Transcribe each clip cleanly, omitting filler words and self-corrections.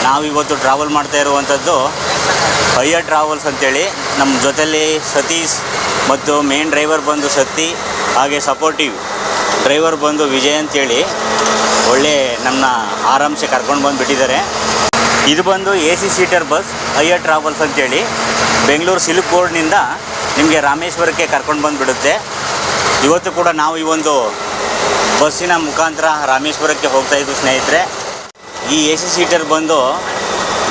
ನಾವಿವತ್ತು ಟ್ರಾವೆಲ್ ಮಾಡ್ತಾ ಇರುವಂಥದ್ದು ಅಯ್ಯ ಟ್ರಾವೆಲ್ಸ್ ಅಂತೇಳಿ. ನಮ್ಮ ಜೊತೆಯಲ್ಲಿ ಸತೀಶ್ ಮತ್ತು ಮೇನ್ ಡ್ರೈವರ್ ಬಂದು ಸತ್ತಿ, ಹಾಗೆ ಸಪೋರ್ಟಿವ್ ಡ್ರೈವರ್ ಬಂದು ವಿಜಯ್ ಅಂತೇಳಿ ಒಳ್ಳೆ ನಮ್ಮನ್ನ ಆರಾಮ್ಸೆ ಕರ್ಕೊಂಡು ಬಂದುಬಿಟ್ಟಿದ್ದಾರೆ. ಇದು ಬಂದು AC ಸೀಟರ್ ಬಸ್ ಅಯ್ಯ ಟ್ರಾವೆಲ್ಸ್ ಅಂತೇಳಿ ಬೆಂಗಳೂರು ಸಿಲ್ಕ್ ಬೋರ್ಡ್ನಿಂದ ನಿಮಗೆ ರಾಮೇಶ್ವರಕ್ಕೆ ಕರ್ಕೊಂಡು ಬಂದುಬಿಡುತ್ತೆ. ಇವತ್ತು ಕೂಡ ನಾವು ಈ ಒಂದು ಬಸ್ಸಿನ ಮುಖಾಂತರ ರಾಮೇಶ್ವರಕ್ಕೆ ಹೋಗ್ತಾಯಿದ್ವು ಸ್ನೇಹಿತರೆ. ಈ AC ಸೀಟರ್ ಬಂದು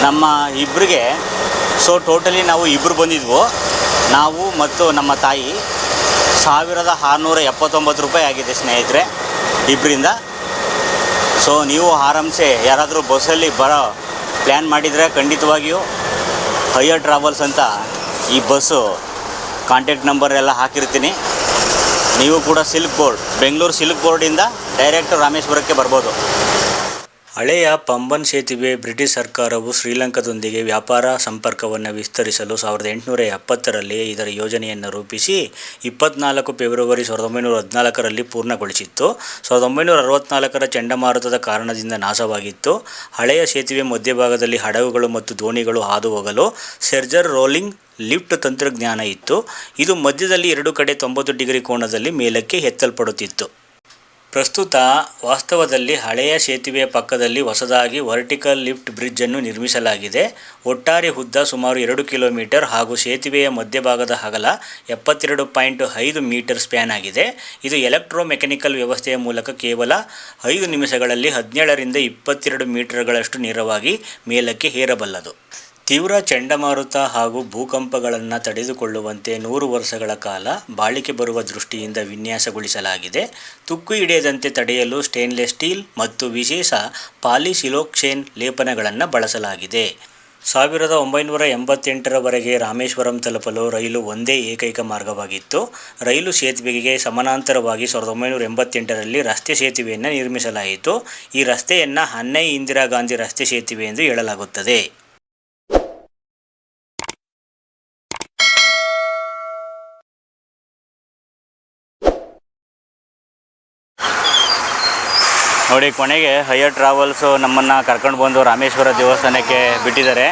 ನಮ್ಮ ಇಬ್ಬರಿಗೆ, ಸೊ ಟೋಟಲಿ ನಾವು ಇಬ್ಬರು ಬಂದಿದ್ವು, ನಾವು ಮತ್ತು ನಮ್ಮ ತಾಯಿ. 1679 ರೂಪಾಯಿ ಆಗಿದೆ ಸ್ನೇಹಿತರೆ ಇಬ್ಬರಿಂದ. ಸೊ ನೀವು ಆರಾಮ್ಸೆ ಯಾರಾದರೂ ಬಸ್ಸಲ್ಲಿ ಬರೋ ಪ್ಲ್ಯಾನ್ ಮಾಡಿದರೆ ಖಂಡಿತವಾಗಿಯೂ ಅಯ್ಯ ಟ್ರಾವೆಲ್ಸ್ ಅಂತ ಈ ಬಸ್ಸು ಕಾಂಟ್ಯಾಕ್ಟ್ ನಂಬರ್ ಎಲ್ಲ ಹಾಕಿರ್ತೀನಿ. ನೀವು ಕೂಡ ಸಿಲ್ಕ್ ಬೋರ್ಡ್, ಬೆಂಗಳೂರು ಸಿಲ್ಕ್ ಬೋರ್ಡಿಂದ ಡೈರೆಕ್ಟ್ ರಾಮೇಶ್ವರಕ್ಕೆ ಬರ್ಬೋದು. ಹಳೆಯ ಪಂಬನ್ ಸೇತುವೆ ಬ್ರಿಟಿಷ್ ಸರ್ಕಾರವು ಶ್ರೀಲಂಕಾದೊಂದಿಗೆ ವ್ಯಾಪಾರ ಸಂಪರ್ಕವನ್ನು ವಿಸ್ತರಿಸಲು 1870ರಲ್ಲಿ ಇದರ ಯೋಜನೆಯನ್ನು ರೂಪಿಸಿ 24 ಫೆಬ್ರವರಿ 1914ರಲ್ಲಿ ಪೂರ್ಣಗೊಳಿಸಿತ್ತು. 1964ರ ಚಂಡಮಾರುತದ ಕಾರಣದಿಂದ ನಾಶವಾಗಿತ್ತು. ಹಳೆಯ ಸೇತುವೆ ಮಧ್ಯಭಾಗದಲ್ಲಿ ಹಡಗುಗಳು ಮತ್ತು ದೋಣಿಗಳು ಹಾದು ಹೋಗಲು ಸರ್ಜರ್ ರೋಲಿಂಗ್ ಲಿಫ್ಟ್ ತಂತ್ರಜ್ಞಾನ ಇತ್ತು. ಇದು ಮಧ್ಯದಲ್ಲಿ 2 ಕಡೆ 90 ಡಿಗ್ರಿ ಕೋನದಲ್ಲಿ ಮೇಲಕ್ಕೆ ಎತ್ತಲ್ಪಡುತ್ತಿತ್ತು. ಪ್ರಸ್ತುತ ವಾಸ್ತವದಲ್ಲಿ ಹಳೆಯ ಸೇತುವೆಯ ಪಕ್ಕದಲ್ಲಿ ಹೊಸದಾಗಿ ವರ್ಟಿಕಲ್ ಲಿಫ್ಟ್ ಬ್ರಿಡ್ಜನ್ನು ನಿರ್ಮಿಸಲಾಗಿದೆ. ಒಟ್ಟಾರೆ ಉದ್ದ ಸುಮಾರು 2 ಕಿಲೋಮೀಟರ್ ಹಾಗೂ ಸೇತುವೆಯ ಮಧ್ಯಭಾಗದ ಅಗಲ 72.5 ಮೀಟರ್ ಸ್ಪ್ಯಾನ್ ಆಗಿದೆ. ಇದು ಎಲೆಕ್ಟ್ರೋಮೆಕ್ಯಾನಿಕಲ್ ವ್ಯವಸ್ಥೆಯ ಮೂಲಕ ಕೇವಲ 5 ನಿಮಿಷಗಳಲ್ಲಿ 17ರಿಂದ 22 ಮೀಟರ್ಗಳಷ್ಟು ನೇರವಾಗಿ ಮೇಲಕ್ಕೆ ಏರಬಲ್ಲದು. ತೀವ್ರ ಚಂಡಮಾರುತ ಹಾಗೂ ಭೂಕಂಪಗಳನ್ನು ತಡೆದುಕೊಳ್ಳುವಂತೆ 100 ವರ್ಷಗಳ ಕಾಲ ಬಾಳಿಕೆ ಬರುವ ದೃಷ್ಟಿಯಿಂದ ವಿನ್ಯಾಸಗೊಳಿಸಲಾಗಿದೆ. ತುಕ್ಕು ಹಿಡಿಯದಂತೆ ತಡೆಯಲು ಸ್ಟೇನ್ಲೆಸ್ ಸ್ಟೀಲ್ ಮತ್ತು ವಿಶೇಷ ಪಾಲಿಸಿಲೋಕ್ಸೇನ್ ಲೇಪನಗಳನ್ನು ಬಳಸಲಾಗಿದೆ. 1988ರವರೆಗೆ ರಾಮೇಶ್ವರಂ ತಲುಪಲು ರೈಲು ಒಂದೇ ಏಕೈಕ ಮಾರ್ಗವಾಗಿತ್ತು. ರೈಲು ಸೇತುವೆಗೆ ಸಮಾನಾಂತರವಾಗಿ 1988ರಲ್ಲಿ ರಸ್ತೆ ಸೇತುವೆಯನ್ನು ನಿರ್ಮಿಸಲಾಯಿತು. ಈ ರಸ್ತೆಯನ್ನು ಅನ್ನೈ ಇಂದಿರಾ ಗಾಂಧಿ ರಸ್ತೆ ಸೇತುವೆ ಎಂದು ಹೇಳಲಾಗುತ್ತದೆ. ನೋಡಿ, ಕೊನೆಗೆ ಅಯ್ಯ ಟ್ರಾವೆಲ್ಸು ನಮ್ಮನ್ನು ಕರ್ಕೊಂಡು ಬಂದು ರಾಮೇಶ್ವರ ದೇವಸ್ಥಾನಕ್ಕೆ ಬಿಟ್ಟಿದ್ದಾರೆ.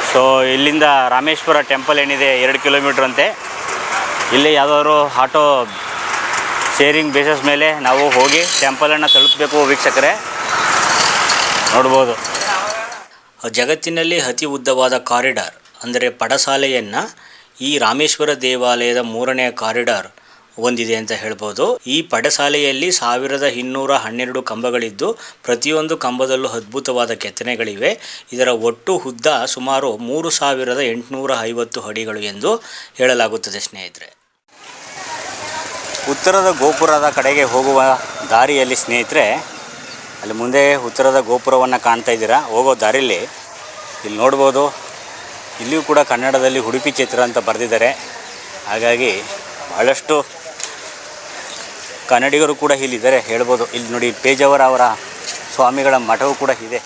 ಸೊ ಇಲ್ಲಿಂದ ರಾಮೇಶ್ವರ ಟೆಂಪಲ್ ಏನಿದೆ 2 ಕಿಲೋಮೀಟ್ರ್ ಅಂತೆ. ಇಲ್ಲಿ ಯಾವುದಾದ್ರು ಆಟೋ ಶೇರಿಂಗ್ ಬೇಸಸ್ ಮೇಲೆ ನಾವು ಹೋಗಿ ಟೆಂಪಲನ್ನು ತಲುಪಬೇಕು. ವೀಕ್ಷಕರೇ ನೋಡ್ಬೋದು, ಜಗತ್ತಿನಲ್ಲಿ ಅತಿ ಉದ್ದವಾದ ಕಾರಿಡಾರ್ ಅಂದರೆ ಪಡಸಾಲೆಯನ್ನು ಈ ರಾಮೇಶ್ವರ ದೇವಾಲಯದ 3ನೇ ಕಾರಿಡಾರ್ ಹೊಂದಿದೆ ಅಂತ ಹೇಳ್ಬೋದು. ಈ ಪಡಸಾಲೆಯಲ್ಲಿ 1212 ಕಂಬಗಳಿದ್ದು ಪ್ರತಿಯೊಂದು ಕಂಬದಲ್ಲೂ ಅದ್ಭುತವಾದ ಕೆತ್ತನೆಗಳಿವೆ. ಇದರ ಒಟ್ಟು ಉದ್ದ ಸುಮಾರು 3850 ಅಡಿಗಳು ಎಂದು ಹೇಳಲಾಗುತ್ತದೆ ಸ್ನೇಹಿತರೆ. ಉತ್ತರದ ಗೋಪುರದ ಕಡೆಗೆ ಹೋಗುವ ದಾರಿಯಲ್ಲಿ ಸ್ನೇಹಿತರೆ, ಅಲ್ಲಿ ಮುಂದೆ ಉತ್ತರದ ಗೋಪುರವನ್ನು ಕಾಣ್ತಾ ಇದ್ದೀರಾ. ಹೋಗೋ ದಾರಿಯಲ್ಲಿ ಇಲ್ಲಿ ನೋಡ್ಬೋದು, ಇಲ್ಲಿಯೂ ಕೂಡ ಕನ್ನಡದಲ್ಲಿ ಉಡುಪಿ ಚಿತ್ರ ಅಂತ ಬರೆದಿದ್ದಾರೆ. ಹಾಗಾಗಿ ಭಾಳಷ್ಟು ಕನ್ನಡಿಗರು ಕೂಡ ಇಲ್ಲಿದ್ದಾರೆ ಹೇಳ್ಬೋದು. ಇಲ್ಲಿ ನೋಡಿ, ಪೇಜಾವರ ಅವರ ಸ್ವಾಮಿಗಳ ಮಠವೂ ಕೂಡ ಇದೆ.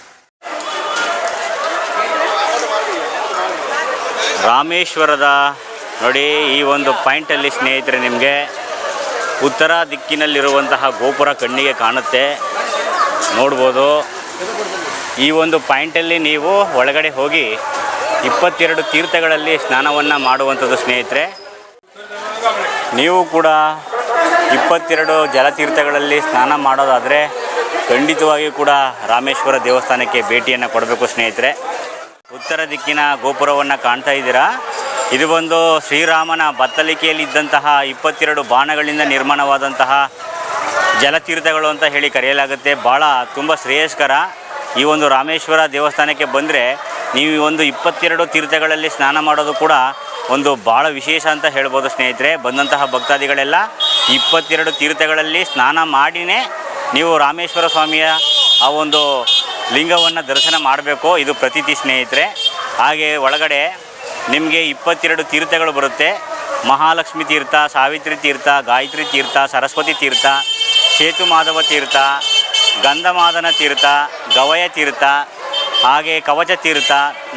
ರಾಮೇಶ್ವರದ ನೋಡಿ ಈ ಒಂದು ಪಾಯಿಂಟಲ್ಲಿ ಸ್ನೇಹಿತರೆ ನಿಮಗೆ ಉತ್ತರ ದಿಕ್ಕಿನಲ್ಲಿರುವಂತಹ ಗೋಪುರ ಕಣ್ಣಿಗೆ ಕಾಣುತ್ತೆ, ನೋಡ್ಬೋದು. ಈ ಒಂದು ಪಾಯಿಂಟಲ್ಲಿ ನೀವು ಒಳಗಡೆ ಹೋಗಿ 22 ತೀರ್ಥಗಳಲ್ಲಿ ಸ್ನಾನವನ್ನು ಮಾಡುವಂಥದ್ದು ಸ್ನೇಹಿತರೆ. ನೀವು ಕೂಡ 22 ಜಲತೀರ್ಥಗಳಲ್ಲಿ ಸ್ನಾನ ಮಾಡೋದಾದರೆ ಖಂಡಿತವಾಗಿಯೂ ಕೂಡ ರಾಮೇಶ್ವರ ದೇವಸ್ಥಾನಕ್ಕೆ ಭೇಟಿಯನ್ನು ಕೊಡಬೇಕು ಸ್ನೇಹಿತರೆ. ಉತ್ತರ ದಿಕ್ಕಿನ ಗೋಪುರವನ್ನು ಕಾಣ್ತಾ ಇದ್ದೀರಾ. ಇದು ಒಂದು ಶ್ರೀರಾಮನ ಬತ್ತಲಿಕೆಯಲ್ಲಿದ್ದಂತಹ 22 ಬಾಣಗಳಿಂದ ನಿರ್ಮಾಣವಾದಂತಹ ಜಲತೀರ್ಥಗಳು ಅಂತ ಹೇಳಿ ಕರೆಯಲಾಗುತ್ತೆ. ಭಾಳ ತುಂಬ ಶ್ರೇಯಸ್ಕರ. ಈ ಒಂದು ರಾಮೇಶ್ವರ ದೇವಸ್ಥಾನಕ್ಕೆ ಬಂದರೆ ನೀವು ಒಂದು 22 ತೀರ್ಥಗಳಲ್ಲಿ ಸ್ನಾನ ಮಾಡೋದು ಕೂಡ ಒಂದು ಭಾಳ ವಿಶೇಷ ಅಂತ ಹೇಳ್ಬೋದು ಸ್ನೇಹಿತರೆ. ಬಂದಂತಹ ಭಕ್ತಾದಿಗಳೆಲ್ಲ 22 ತೀರ್ಥಗಳಲ್ಲಿ ಸ್ನಾನ ಮಾಡಿಯೇ ನೀವು ರಾಮೇಶ್ವರ ಸ್ವಾಮಿಯ ಆ ಒಂದು ಲಿಂಗವನ್ನು ದರ್ಶನ ಮಾಡಬೇಕು. ಇದು ಪ್ರತೀತಿ ಸ್ನೇಹಿತರೆ. ಹಾಗೆ ಒಳಗಡೆ ನಿಮಗೆ 22 ತೀರ್ಥಗಳು ಬರುತ್ತೆ. ಮಹಾಲಕ್ಷ್ಮಿ ತೀರ್ಥ, ಸಾವಿತ್ರಿ ತೀರ್ಥ, ಗಾಯತ್ರಿ ತೀರ್ಥ, ಸರಸ್ವತಿ ತೀರ್ಥ, ಸೇತುಮಾಧವ ತೀರ್ಥ, ಗಂಧಮಾದನ ತೀರ್ಥ, ಗವಯ ತೀರ್ಥ, ಹಾಗೆ ಕವಚ ತೀರ್ಥ,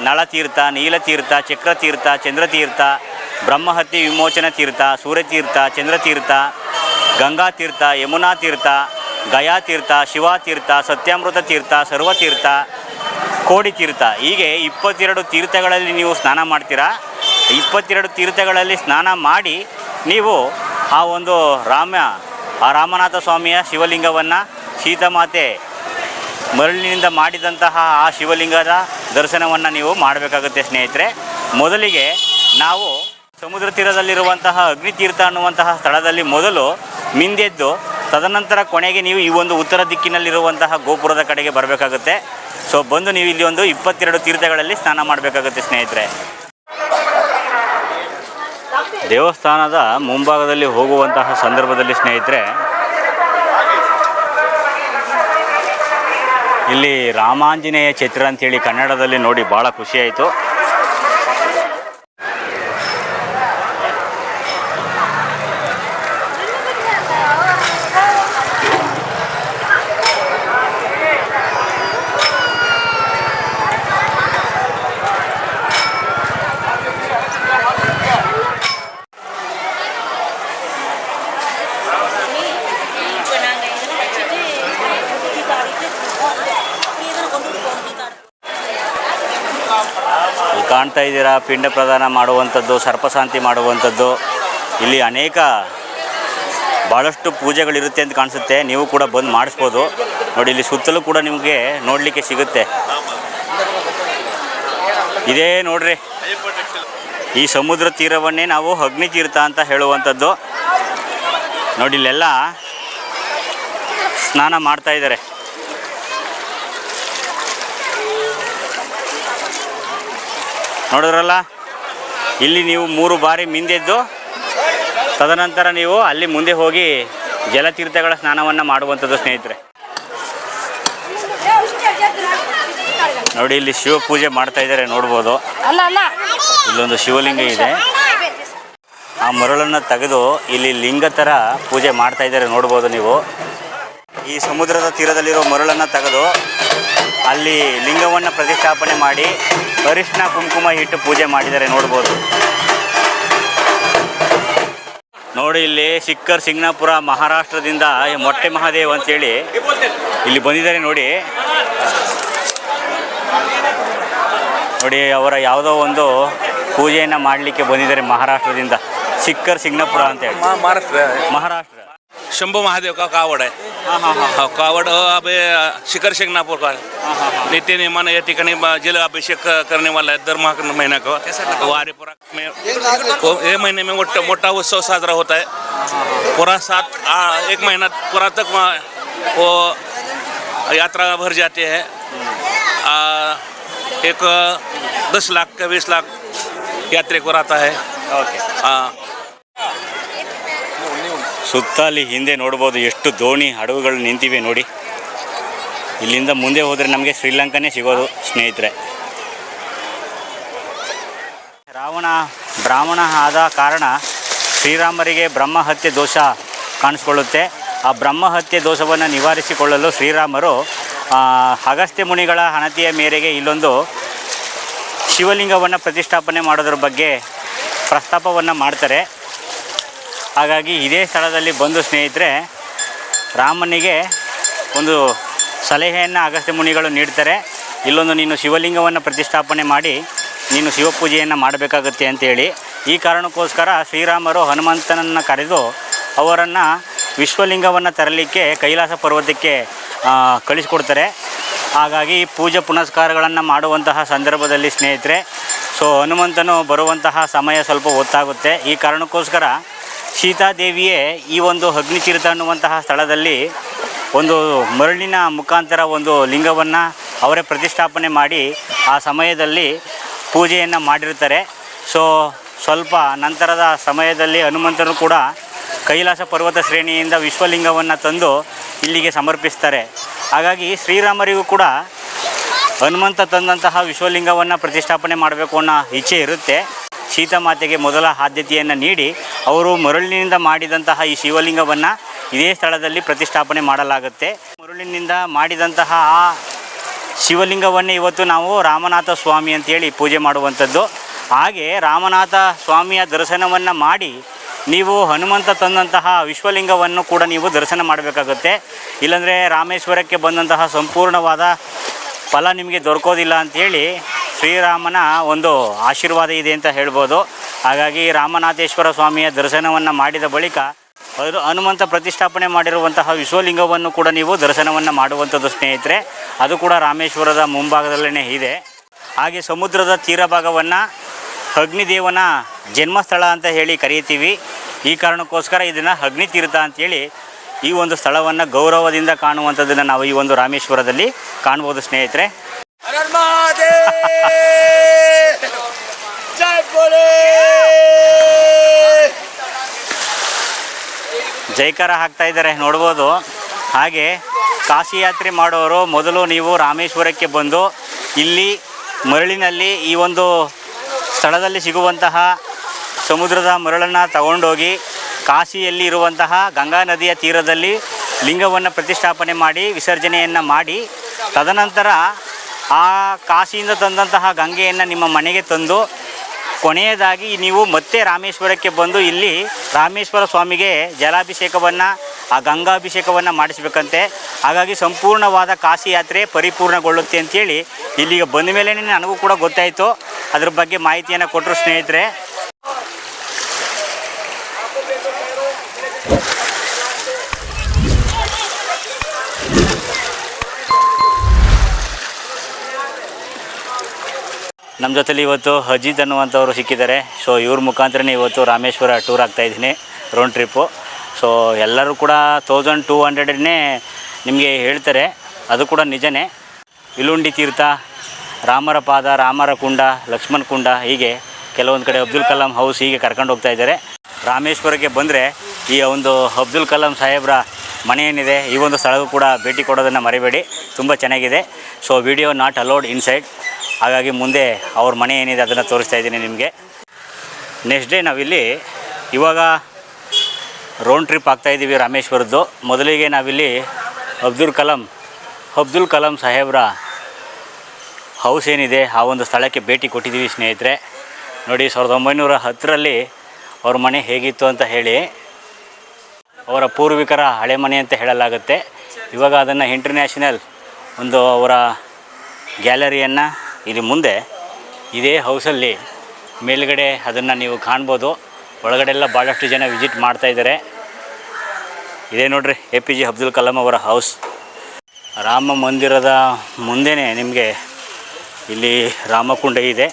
ನಳತೀರ್ಥ, ನೀಲತೀರ್ಥ, ಚಕ್ರತೀರ್ಥ, ಚಂದ್ರತೀರ್ಥ, ಬ್ರಹ್ಮಹತ್ಯೆ ವಿಮೋಚನ ತೀರ್ಥ, ಸೂರ್ಯತೀರ್ಥ, ಚಂದ್ರತೀರ್ಥ, ಗಂಗಾತೀರ್ಥ, ಯಮುನಾ ತೀರ್ಥ, ಗಯಾತೀರ್ಥ, ಶಿವಾತೀರ್ಥ, ಸತ್ಯಾಮೃತ ತೀರ್ಥ, ಸರ್ವತೀರ್ಥ, ಕೋಡಿ ತೀರ್ಥ. ಹೀಗೆ 22 ತೀರ್ಥಗಳಲ್ಲಿ ನೀವು ಸ್ನಾನ ಮಾಡ್ತೀರಾ. 22 ತೀರ್ಥಗಳಲ್ಲಿ ಸ್ನಾನ ಮಾಡಿ ನೀವು ಆ ಒಂದು ರಾಮನಾಥ ಸ್ವಾಮಿಯ ಶಿವಲಿಂಗವನ್ನು, ಸೀತಾಮಾತೆ ಮರಳಿನಿಂದ ಮಾಡಿದಂತಹ ಆ ಶಿವಲಿಂಗದ ದರ್ಶನವನ್ನು ನೀವು ಮಾಡಬೇಕಾಗುತ್ತೆ ಸ್ನೇಹಿತರೆ. ಮೊದಲಿಗೆ ನಾವು ಸಮುದ್ರ ತೀರದಲ್ಲಿರುವಂತಹ ಅಗ್ನಿತೀರ್ಥ ಅನ್ನುವಂತಹ ಸ್ಥಳದಲ್ಲಿ ಮೊದಲು ಮಿಂದೆದ್ದು, ತದನಂತರ ಕೊನೆಗೆ ನೀವು ಈ ಒಂದು ಉತ್ತರ ದಿಕ್ಕಿನಲ್ಲಿರುವಂತಹ ಗೋಪುರದ ಕಡೆಗೆ ಬರಬೇಕಾಗುತ್ತೆ. ಸೊ ಬಂದು ನೀವು ಇಲ್ಲಿ ಒಂದು 22 ತೀರ್ಥಗಳಲ್ಲಿ ಸ್ನಾನ ಮಾಡಬೇಕಾಗುತ್ತೆ ಸ್ನೇಹಿತರೆ. ದೇವಸ್ಥಾನದ ಮುಂಭಾಗದಲ್ಲಿ ಹೋಗುವಂತಹ ಸಂದರ್ಭದಲ್ಲಿ ಸ್ನೇಹಿತರೆ, ಇಲ್ಲಿ ರಾಮಾಂಜನೇಯ ಚಿತ್ರ ಅಂಥೇಳಿ ಕನ್ನಡದಲ್ಲಿ ನೋಡಿ ಭಾಳ ಖುಷಿಯಾಯಿತು. ಕಾಣ್ತಾ ಇದ್ದೀರಾ, ಪಿಂಡ ಪ್ರದಾನ ಮಾಡುವಂಥದ್ದು, ಸರ್ಪಶಾಂತಿ ಮಾಡುವಂಥದ್ದು. ಇಲ್ಲಿ ಅನೇಕ ಭಾಳಷ್ಟು ಪೂಜೆಗಳಿರುತ್ತೆ ಅಂತ ಕಾಣಿಸುತ್ತೆ. ನೀವು ಕೂಡ ಬಂದು ಮಾಡಿಸ್ಬೋದು ನೋಡಿ. ಇಲ್ಲಿ ಸುತ್ತಲೂ ಕೂಡ ನಿಮಗೆ ನೋಡಲಿಕ್ಕೆ ಸಿಗುತ್ತೆ. ಇದೇ ನೋಡ್ರಿ, ಈ ಸಮುದ್ರ ತೀರವನ್ನೇ ನಾವು ಅಗ್ನಿತೀರ್ಥ ಅಂತ ಹೇಳುವಂಥದ್ದು. ನೋಡಿ ಇಲ್ಲೆಲ್ಲ ಸ್ನಾನ ಮಾಡ್ತಾ ಇದ್ದಾರೆ. ನೋಡಿದ್ರಲ್ಲ, ಇಲ್ಲಿ ನೀವು 3 ಬಾರಿ ಮಿಂದೆದ್ದು ತದನಂತರ ನೀವು ಅಲ್ಲಿ ಮುಂದೆ ಹೋಗಿ ಜಲತೀರ್ಥಗಳ ಸ್ನಾನವನ್ನು ಮಾಡುವಂಥದ್ದು ಸ್ನೇಹಿತರೆ. ನೋಡಿ ಇಲ್ಲಿ ಶಿವ ಪೂಜೆ ಮಾಡ್ತಾ ಇದ್ದಾರೆ, ನೋಡ್ಬೋದು. ಇಲ್ಲೊಂದು ಶಿವಲಿಂಗ ಇದೆ. ಆ ಮರಳನ್ನು ತೆಗೆದು ಇಲ್ಲಿ ಲಿಂಗ ಥರ ಪೂಜೆ ಮಾಡ್ತಾ ಇದ್ದಾರೆ, ನೋಡ್ಬೋದು ನೀವು. ಈ ಸಮುದ್ರದ ತೀರದಲ್ಲಿರೋ ಮರಳನ್ನು ತೆಗೆದು ಅಲ್ಲಿ ಲಿಂಗವನ್ನು ಪ್ರತಿಷ್ಠಾಪನೆ ಮಾಡಿ ಅರಿಶಿನ ಕುಂಕುಮ ಇಟ್ಟು ಪೂಜೆ ಮಾಡಿದ್ದಾರೆ, ನೋಡ್ಬೋದು. ನೋಡಿ ಇಲ್ಲಿ ಸಿಕ್ಕರ್ ಸಿಂಗ್ನಾಪುರ ಮಹಾರಾಷ್ಟ್ರದಿಂದ ಮೊಟ್ಟೆ ಮಹಾದೇವ್ ಅಂತೇಳಿ ಇಲ್ಲಿ ಬಂದಿದ್ದಾರೆ. ನೋಡಿ ನೋಡಿ ಅವರ ಯಾವುದೋ ಒಂದು ಪೂಜೆಯನ್ನು ಮಾಡಲಿಕ್ಕೆ ಬಂದಿದ್ದಾರೆ ಮಹಾರಾಷ್ಟ್ರದಿಂದ. ಸಿಕ್ಕರ್ सिंगणापुर ಅಂತೇಳಿ महाराष्ट्र शंभू महादेव का कावड़ है. कावड़ अब शिखर सिंगणापुर का नित्य नियमन या ठिकाणी जल अभिषेक करने वाला है. दर महीना को वारीपुरा में ये महीने में मोटा उत्सव साजरा होता है. पूरा 1 महीना पूरा तक वो यात्रा भर जाती है. एक 10 लाख का 20 लाख यात्री को रहता है. ಸುತ್ತಲಿ ಹಿಂದೆ ನೋಡ್ಬೋದು ಎಷ್ಟು ದೋಣಿ ಹಡಗುಗಳು ನಿಂತಿವೆ ನೋಡಿ. ಇಲ್ಲಿಂದ ಮುಂದೆ ಹೋದರೆ ನಮಗೆ ಶ್ರೀಲಂಕಾನೇ ಸಿಗೋದು ಸ್ನೇಹಿತರೆ. ರಾವಣ ಬ್ರಾಹ್ಮಣ ಆದ ಕಾರಣ ಶ್ರೀರಾಮರಿಗೆ ಬ್ರಹ್ಮಹತ್ಯೆ ದೋಷ ಕಾಣಿಸ್ಕೊಳ್ಳುತ್ತೆ. ಆ ಬ್ರಹ್ಮಹತ್ಯೆ ದೋಷವನ್ನು ನಿವಾರಿಸಿಕೊಳ್ಳಲು ಶ್ರೀರಾಮರು ಅಗಸ್ತ್ಯ ಮುನಿಗಳ ಅಣತಿಯ ಮೇರೆಗೆ ಇಲ್ಲೊಂದು ಶಿವಲಿಂಗವನ್ನು ಪ್ರತಿಷ್ಠಾಪನೆ ಮಾಡೋದ್ರ ಬಗ್ಗೆ ಪ್ರಸ್ತಾಪವನ್ನು ಮಾಡ್ತಾರೆ. ಹಾಗಾಗಿ ಇದೇ ಸ್ಥಳದಲ್ಲಿ ಬಂದು ಸ್ನೇಹಿತರೆ ರಾಮನಿಗೆ ಒಂದು ಸಲಹೆಯನ್ನು ಅಗಸ್ತ್ಯ ಮುನಿಗಳು ನೀಡ್ತಾರೆ. ಇಲ್ಲೊಂದು ನೀನು ಶಿವಲಿಂಗವನ್ನು ಪ್ರತಿಷ್ಠಾಪನೆ ಮಾಡಿ ನೀನು ಶಿವಪೂಜೆಯನ್ನು ಮಾಡಬೇಕಾಗುತ್ತೆ ಅಂತೇಳಿ. ಈ ಕಾರಣಕ್ಕೋಸ್ಕರ ಶ್ರೀರಾಮರು ಹನುಮಂತನನ್ನು ಕರೆದು ಅವರನ್ನು ವಿಶ್ವಲಿಂಗವನ್ನು ತರಲಿಕ್ಕೆ ಕೈಲಾಸ ಪರ್ವತಕ್ಕೆ ಕಳಿಸ್ಕೊಡ್ತಾರೆ. ಹಾಗಾಗಿ ಪೂಜೆ ಪುನಸ್ಕಾರಗಳನ್ನು ಮಾಡುವಂತಹ ಸಂದರ್ಭದಲ್ಲಿ ಸ್ನೇಹಿತರೆ ಹನುಮಂತನು ಬರುವಂತಹ ಸಮಯ ಸ್ವಲ್ಪ ಹೊತ್ತಾಗುತ್ತೆ. ಈ ಕಾರಣಕ್ಕೋಸ್ಕರ ಸೀತಾದೇವಿಯೇ ಈ ಒಂದು ಅಗ್ನಿತೀರ್ಥ ಅನ್ನುವಂತಹ ಸ್ಥಳದಲ್ಲಿ ಒಂದು ಮರಳಿನ ಮುಖಾಂತರ ಒಂದು ಲಿಂಗವನ್ನು ಅವರೇ ಪ್ರತಿಷ್ಠಾಪನೆ ಮಾಡಿ ಆ ಸಮಯದಲ್ಲಿ ಪೂಜೆಯನ್ನು ಮಾಡಿರ್ತಾರೆ. ಸ್ವಲ್ಪ ನಂತರದ ಸಮಯದಲ್ಲಿ ಹನುಮಂತನು ಕೂಡ ಕೈಲಾಸ ಪರ್ವತ ಶ್ರೇಣಿಯಿಂದ ವಿಶ್ವಲಿಂಗವನ್ನು ತಂದು ಇಲ್ಲಿಗೆ ಸಮರ್ಪಿಸ್ತಾರೆ. ಹಾಗಾಗಿ ಶ್ರೀರಾಮರಿಗೂ ಕೂಡ ಹನುಮಂತ ತಂದಂತಹ ವಿಶ್ವಲಿಂಗವನ್ನು ಪ್ರತಿಷ್ಠಾಪನೆ ಮಾಡಬೇಕು ಅನ್ನೋ ಇಚ್ಛೆ ಇರುತ್ತೆ. ಸೀತಾಮಾತೆಗೆ ಮೊದಲ ಆದ್ಯತೆಯನ್ನು ನೀಡಿ ಅವರು ಮರಳಿನಿಂದ ಮಾಡಿದಂತಹ ಈ ಶಿವಲಿಂಗವನ್ನು ಇದೇ ಸ್ಥಳದಲ್ಲಿ ಪ್ರತಿಷ್ಠಾಪನೆ ಮಾಡಲಾಗುತ್ತೆ. ಮರಳಿನಿಂದ ಮಾಡಿದಂತಹ ಆ ಶಿವಲಿಂಗವನ್ನೇ ಇವತ್ತು ನಾವು ರಾಮನಾಥ ಸ್ವಾಮಿ ಅಂತೇಳಿ ಪೂಜೆ ಮಾಡುವಂಥದ್ದು. ಹಾಗೆ ರಾಮನಾಥ ಸ್ವಾಮಿಯ ದರ್ಶನವನ್ನು ಮಾಡಿ ನೀವು ಹನುಮಂತ ತಂದಂತಹ ವಿಶ್ವಲಿಂಗವನ್ನು ಕೂಡ ನೀವು ದರ್ಶನ ಮಾಡಬೇಕಾಗುತ್ತೆ. ಇಲ್ಲಾಂದರೆ ರಾಮೇಶ್ವರಕ್ಕೆ ಬಂದಂತಹ ಸಂಪೂರ್ಣವಾದ ಫಲ ನಿಮಗೆ ದೊರಕೋದಿಲ್ಲ ಅಂಥೇಳಿ ಶ್ರೀರಾಮನ ಒಂದು ಆಶೀರ್ವಾದ ಇದೆ ಅಂತ ಹೇಳ್ಬೋದು. ಹಾಗಾಗಿ ರಾಮನಾಥೇಶ್ವರ ಸ್ವಾಮಿಯ ದರ್ಶನವನ್ನು ಮಾಡಿದ ಬಳಿಕ ಹನುಮಂತ ಪ್ರತಿಷ್ಠಾಪನೆ ಮಾಡಿರುವಂತಹ ವಿಶ್ವಲಿಂಗವನ್ನು ಕೂಡ ನೀವು ದರ್ಶನವನ್ನು ಮಾಡುವಂಥದ್ದು ಸ್ನೇಹಿತರೆ. ಅದು ಕೂಡ ರಾಮೇಶ್ವರದ ಮುಂಭಾಗದಲ್ಲೇ ಇದೆ. ಹಾಗೆ ಸಮುದ್ರದ ತೀರ ಭಾಗವನ್ನು ಅಗ್ನಿದೇವನ ಜನ್ಮಸ್ಥಳ ಅಂತ ಹೇಳಿ ಕರೀತೀವಿ. ಈ ಕಾರಣಕ್ಕೋಸ್ಕರ ಇದನ್ನು ಅಗ್ನಿತೀರ್ಥ ಅಂತೇಳಿ ಈ ಒಂದು ಸ್ಥಳವನ್ನು ಗೌರವದಿಂದ ಕಾಣುವಂಥದ್ದನ್ನು ನಾವು ಈ ಒಂದು ರಾಮೇಶ್ವರದಲ್ಲಿ ಕಾಣ್ಬೋದು ಸ್ನೇಹಿತರೆ. ಜೈಕಾರ ಹಾಕ್ತಾ ಇದ್ದಾರೆ ನೋಡ್ಬೋದು. ಹಾಗೆ ಕಾಶಿ ಯಾತ್ರೆ ಮಾಡೋರು ಮೊದಲು ನೀವು ರಾಮೇಶ್ವರಕ್ಕೆ ಬಂದು ಇಲ್ಲಿ ಮರಳಿನಲ್ಲಿ ಈ ಒಂದು ಸ್ಥಳದಲ್ಲಿ ಸಿಗುವಂತಹ ಸಮುದ್ರದ ಮರಳನ್ನು ತಗೊಂಡೋಗಿ ಕಾಶಿಯಲ್ಲಿ ಇರುವಂತಹ ಗಂಗಾ ನದಿಯ ತೀರದಲ್ಲಿ ಲಿಂಗವನ್ನು ಪ್ರತಿಷ್ಠಾಪನೆ ಮಾಡಿ ವಿಸರ್ಜನೆಯನ್ನು ಮಾಡಿ ತದನಂತರ ಆ ಕಾಶಿಯಿಂದ ತಂದಂತಹ ಗಂಗೆಯನ್ನು ನಿಮ್ಮ ಮನೆಗೆ ತಂದು ಕೊನೆಯದಾಗಿ ನೀವು ಮತ್ತೆ ರಾಮೇಶ್ವರಕ್ಕೆ ಬಂದು ಇಲ್ಲಿ ರಾಮೇಶ್ವರ ಸ್ವಾಮಿಗೆ ಜಲಾಭಿಷೇಕವನ್ನು ಆ ಗಂಗಾಭಿಷೇಕವನ್ನು ಮಾಡಿಸಬೇಕಂತೆ. ಹಾಗಾಗಿ ಸಂಪೂರ್ಣವಾದ ಕಾಶಿ ಯಾತ್ರೆ ಪರಿಪೂರ್ಣಗೊಳ್ಳುತ್ತೆ ಅಂಥೇಳಿ ಇಲ್ಲಿಗೆ ಬಂದ ಮೇಲೆ ನನಗೂ ಕೂಡ ಗೊತ್ತಾಯಿತು. ಅದ್ರ ಬಗ್ಗೆ ಮಾಹಿತಿಯನ್ನು ಕೊಟ್ಟರು ಸ್ನೇಹಿತರೆ. ನಮ್ಮ ಜೊತೆಲಿ ಇವತ್ತು ಅಜಿತ್ ಅನ್ನುವಂಥವ್ರು ಸಿಕ್ಕಿದ್ದಾರೆ. ಸೊ ಇವ್ರ ಮುಖಾಂತರನೇ ಇವತ್ತು ರಾಮೇಶ್ವರ ಟೂರ್ ಆಗ್ತಾಯಿದ್ದೀನಿ, ರೌಂಡ್ ಟ್ರಿಪ್ಪು. ಸೊ ಎಲ್ಲರೂ ಕೂಡ 1200 ನಿಮಗೆ ಹೇಳ್ತಾರೆ, ಅದು ಕೂಡ ನಿಜನೇ. ಇಲುಂಡಿ ತೀರ್ಥ, ರಾಮರ ಪಾದ, ರಾಮರ ಕುಂಡ, ಲಕ್ಷ್ಮಣ ಕುಂಡ, ಹೀಗೆ ಕೆಲವೊಂದು ಕಡೆ ಅಬ್ದುಲ್ ಕಲಾಂ ಹೌಸ್ ಹೀಗೆ ಕರ್ಕೊಂಡು ಹೋಗ್ತಾ ಇದ್ದಾರೆ. ರಾಮೇಶ್ವರಕ್ಕೆ ಬಂದರೆ ಈ ಒಂದು ಅಬ್ದುಲ್ ಕಲಾಂ ಸಾಹೇಬ್ರ ಮನೆ ಏನಿದೆ ಈ ಒಂದು ಸ್ಥಳಕ್ಕೂ ಕೂಡ ಭೇಟಿ ಕೊಡೋದನ್ನು ಮರಿಬೇಡಿ, ತುಂಬ ಚೆನ್ನಾಗಿದೆ. So video not allowed inside, ಹಾಗಾಗಿ ಮುಂದೆ ಅವ್ರ ಮನೆ ಏನಿದೆ ಅದನ್ನು ತೋರಿಸ್ತಾ ಇದ್ದೀನಿ ನಿಮಗೆ. ನೆಕ್ಸ್ಟ್ ಡೇ ನಾವಿಲ್ಲಿ ಇವಾಗ ರೌಂಡ್ ಟ್ರಿಪ್ ಆಗ್ತಾಯಿದ್ದೀವಿ ರಾಮೇಶ್ವರದ್ದು. ಮೊದಲಿಗೆ ನಾವಿಲ್ಲಿ ಅಬ್ದುಲ್ ಕಲಾಂ ಸಾಹೇಬ್ರ ಹೌಸ್ ಏನಿದೆ ಆ ಒಂದು ಸ್ಥಳಕ್ಕೆ ಭೇಟಿ ಕೊಟ್ಟಿದ್ದೀವಿ ಸ್ನೇಹಿತರೆ. ನೋಡಿ 1910ರಲ್ಲಿ ಅವ್ರ ಮನೆ ಹೇಗಿತ್ತು ಅಂತ ಹೇಳಿ, ಅವರ ಪೂರ್ವಿಕರ ಹಳೆ ಮನೆ ಅಂತ ಹೇಳಲಾಗುತ್ತೆ. ಇವಾಗ ಅದನ್ನು ಇಂಟರ್ನ್ಯಾಷನಲ್ ಒಂದು ಅವರ ಗ್ಯಾಲರಿಯನ್ನು ಇಲ್ಲಿ ಮುಂದೆ ಇದೇ ಹೌಸಲ್ಲಿ ಮೇಲ್ಗಡೆ ಅದನ್ನು ನೀವು ಕಾಣ್ಬೋದು. ಒಳಗಡೆ ಎಲ್ಲ ಭಾಳಷ್ಟು ಜನ ವಿಸಿಟ್ ಮಾಡ್ತಾಯಿದ್ದಾರೆ. ಇದೇ ನೋಡ್ರಿ APJ ಅಬ್ದುಲ್ ಕಲಾಂ ಅವರ ಹೌಸ್. ರಾಮ ಮಂದಿರದ ಮುಂದೆನೇ ನಿಮಗೆ ಇಲ್ಲಿ ರಾಮಕುಂಡ ಇದೆ.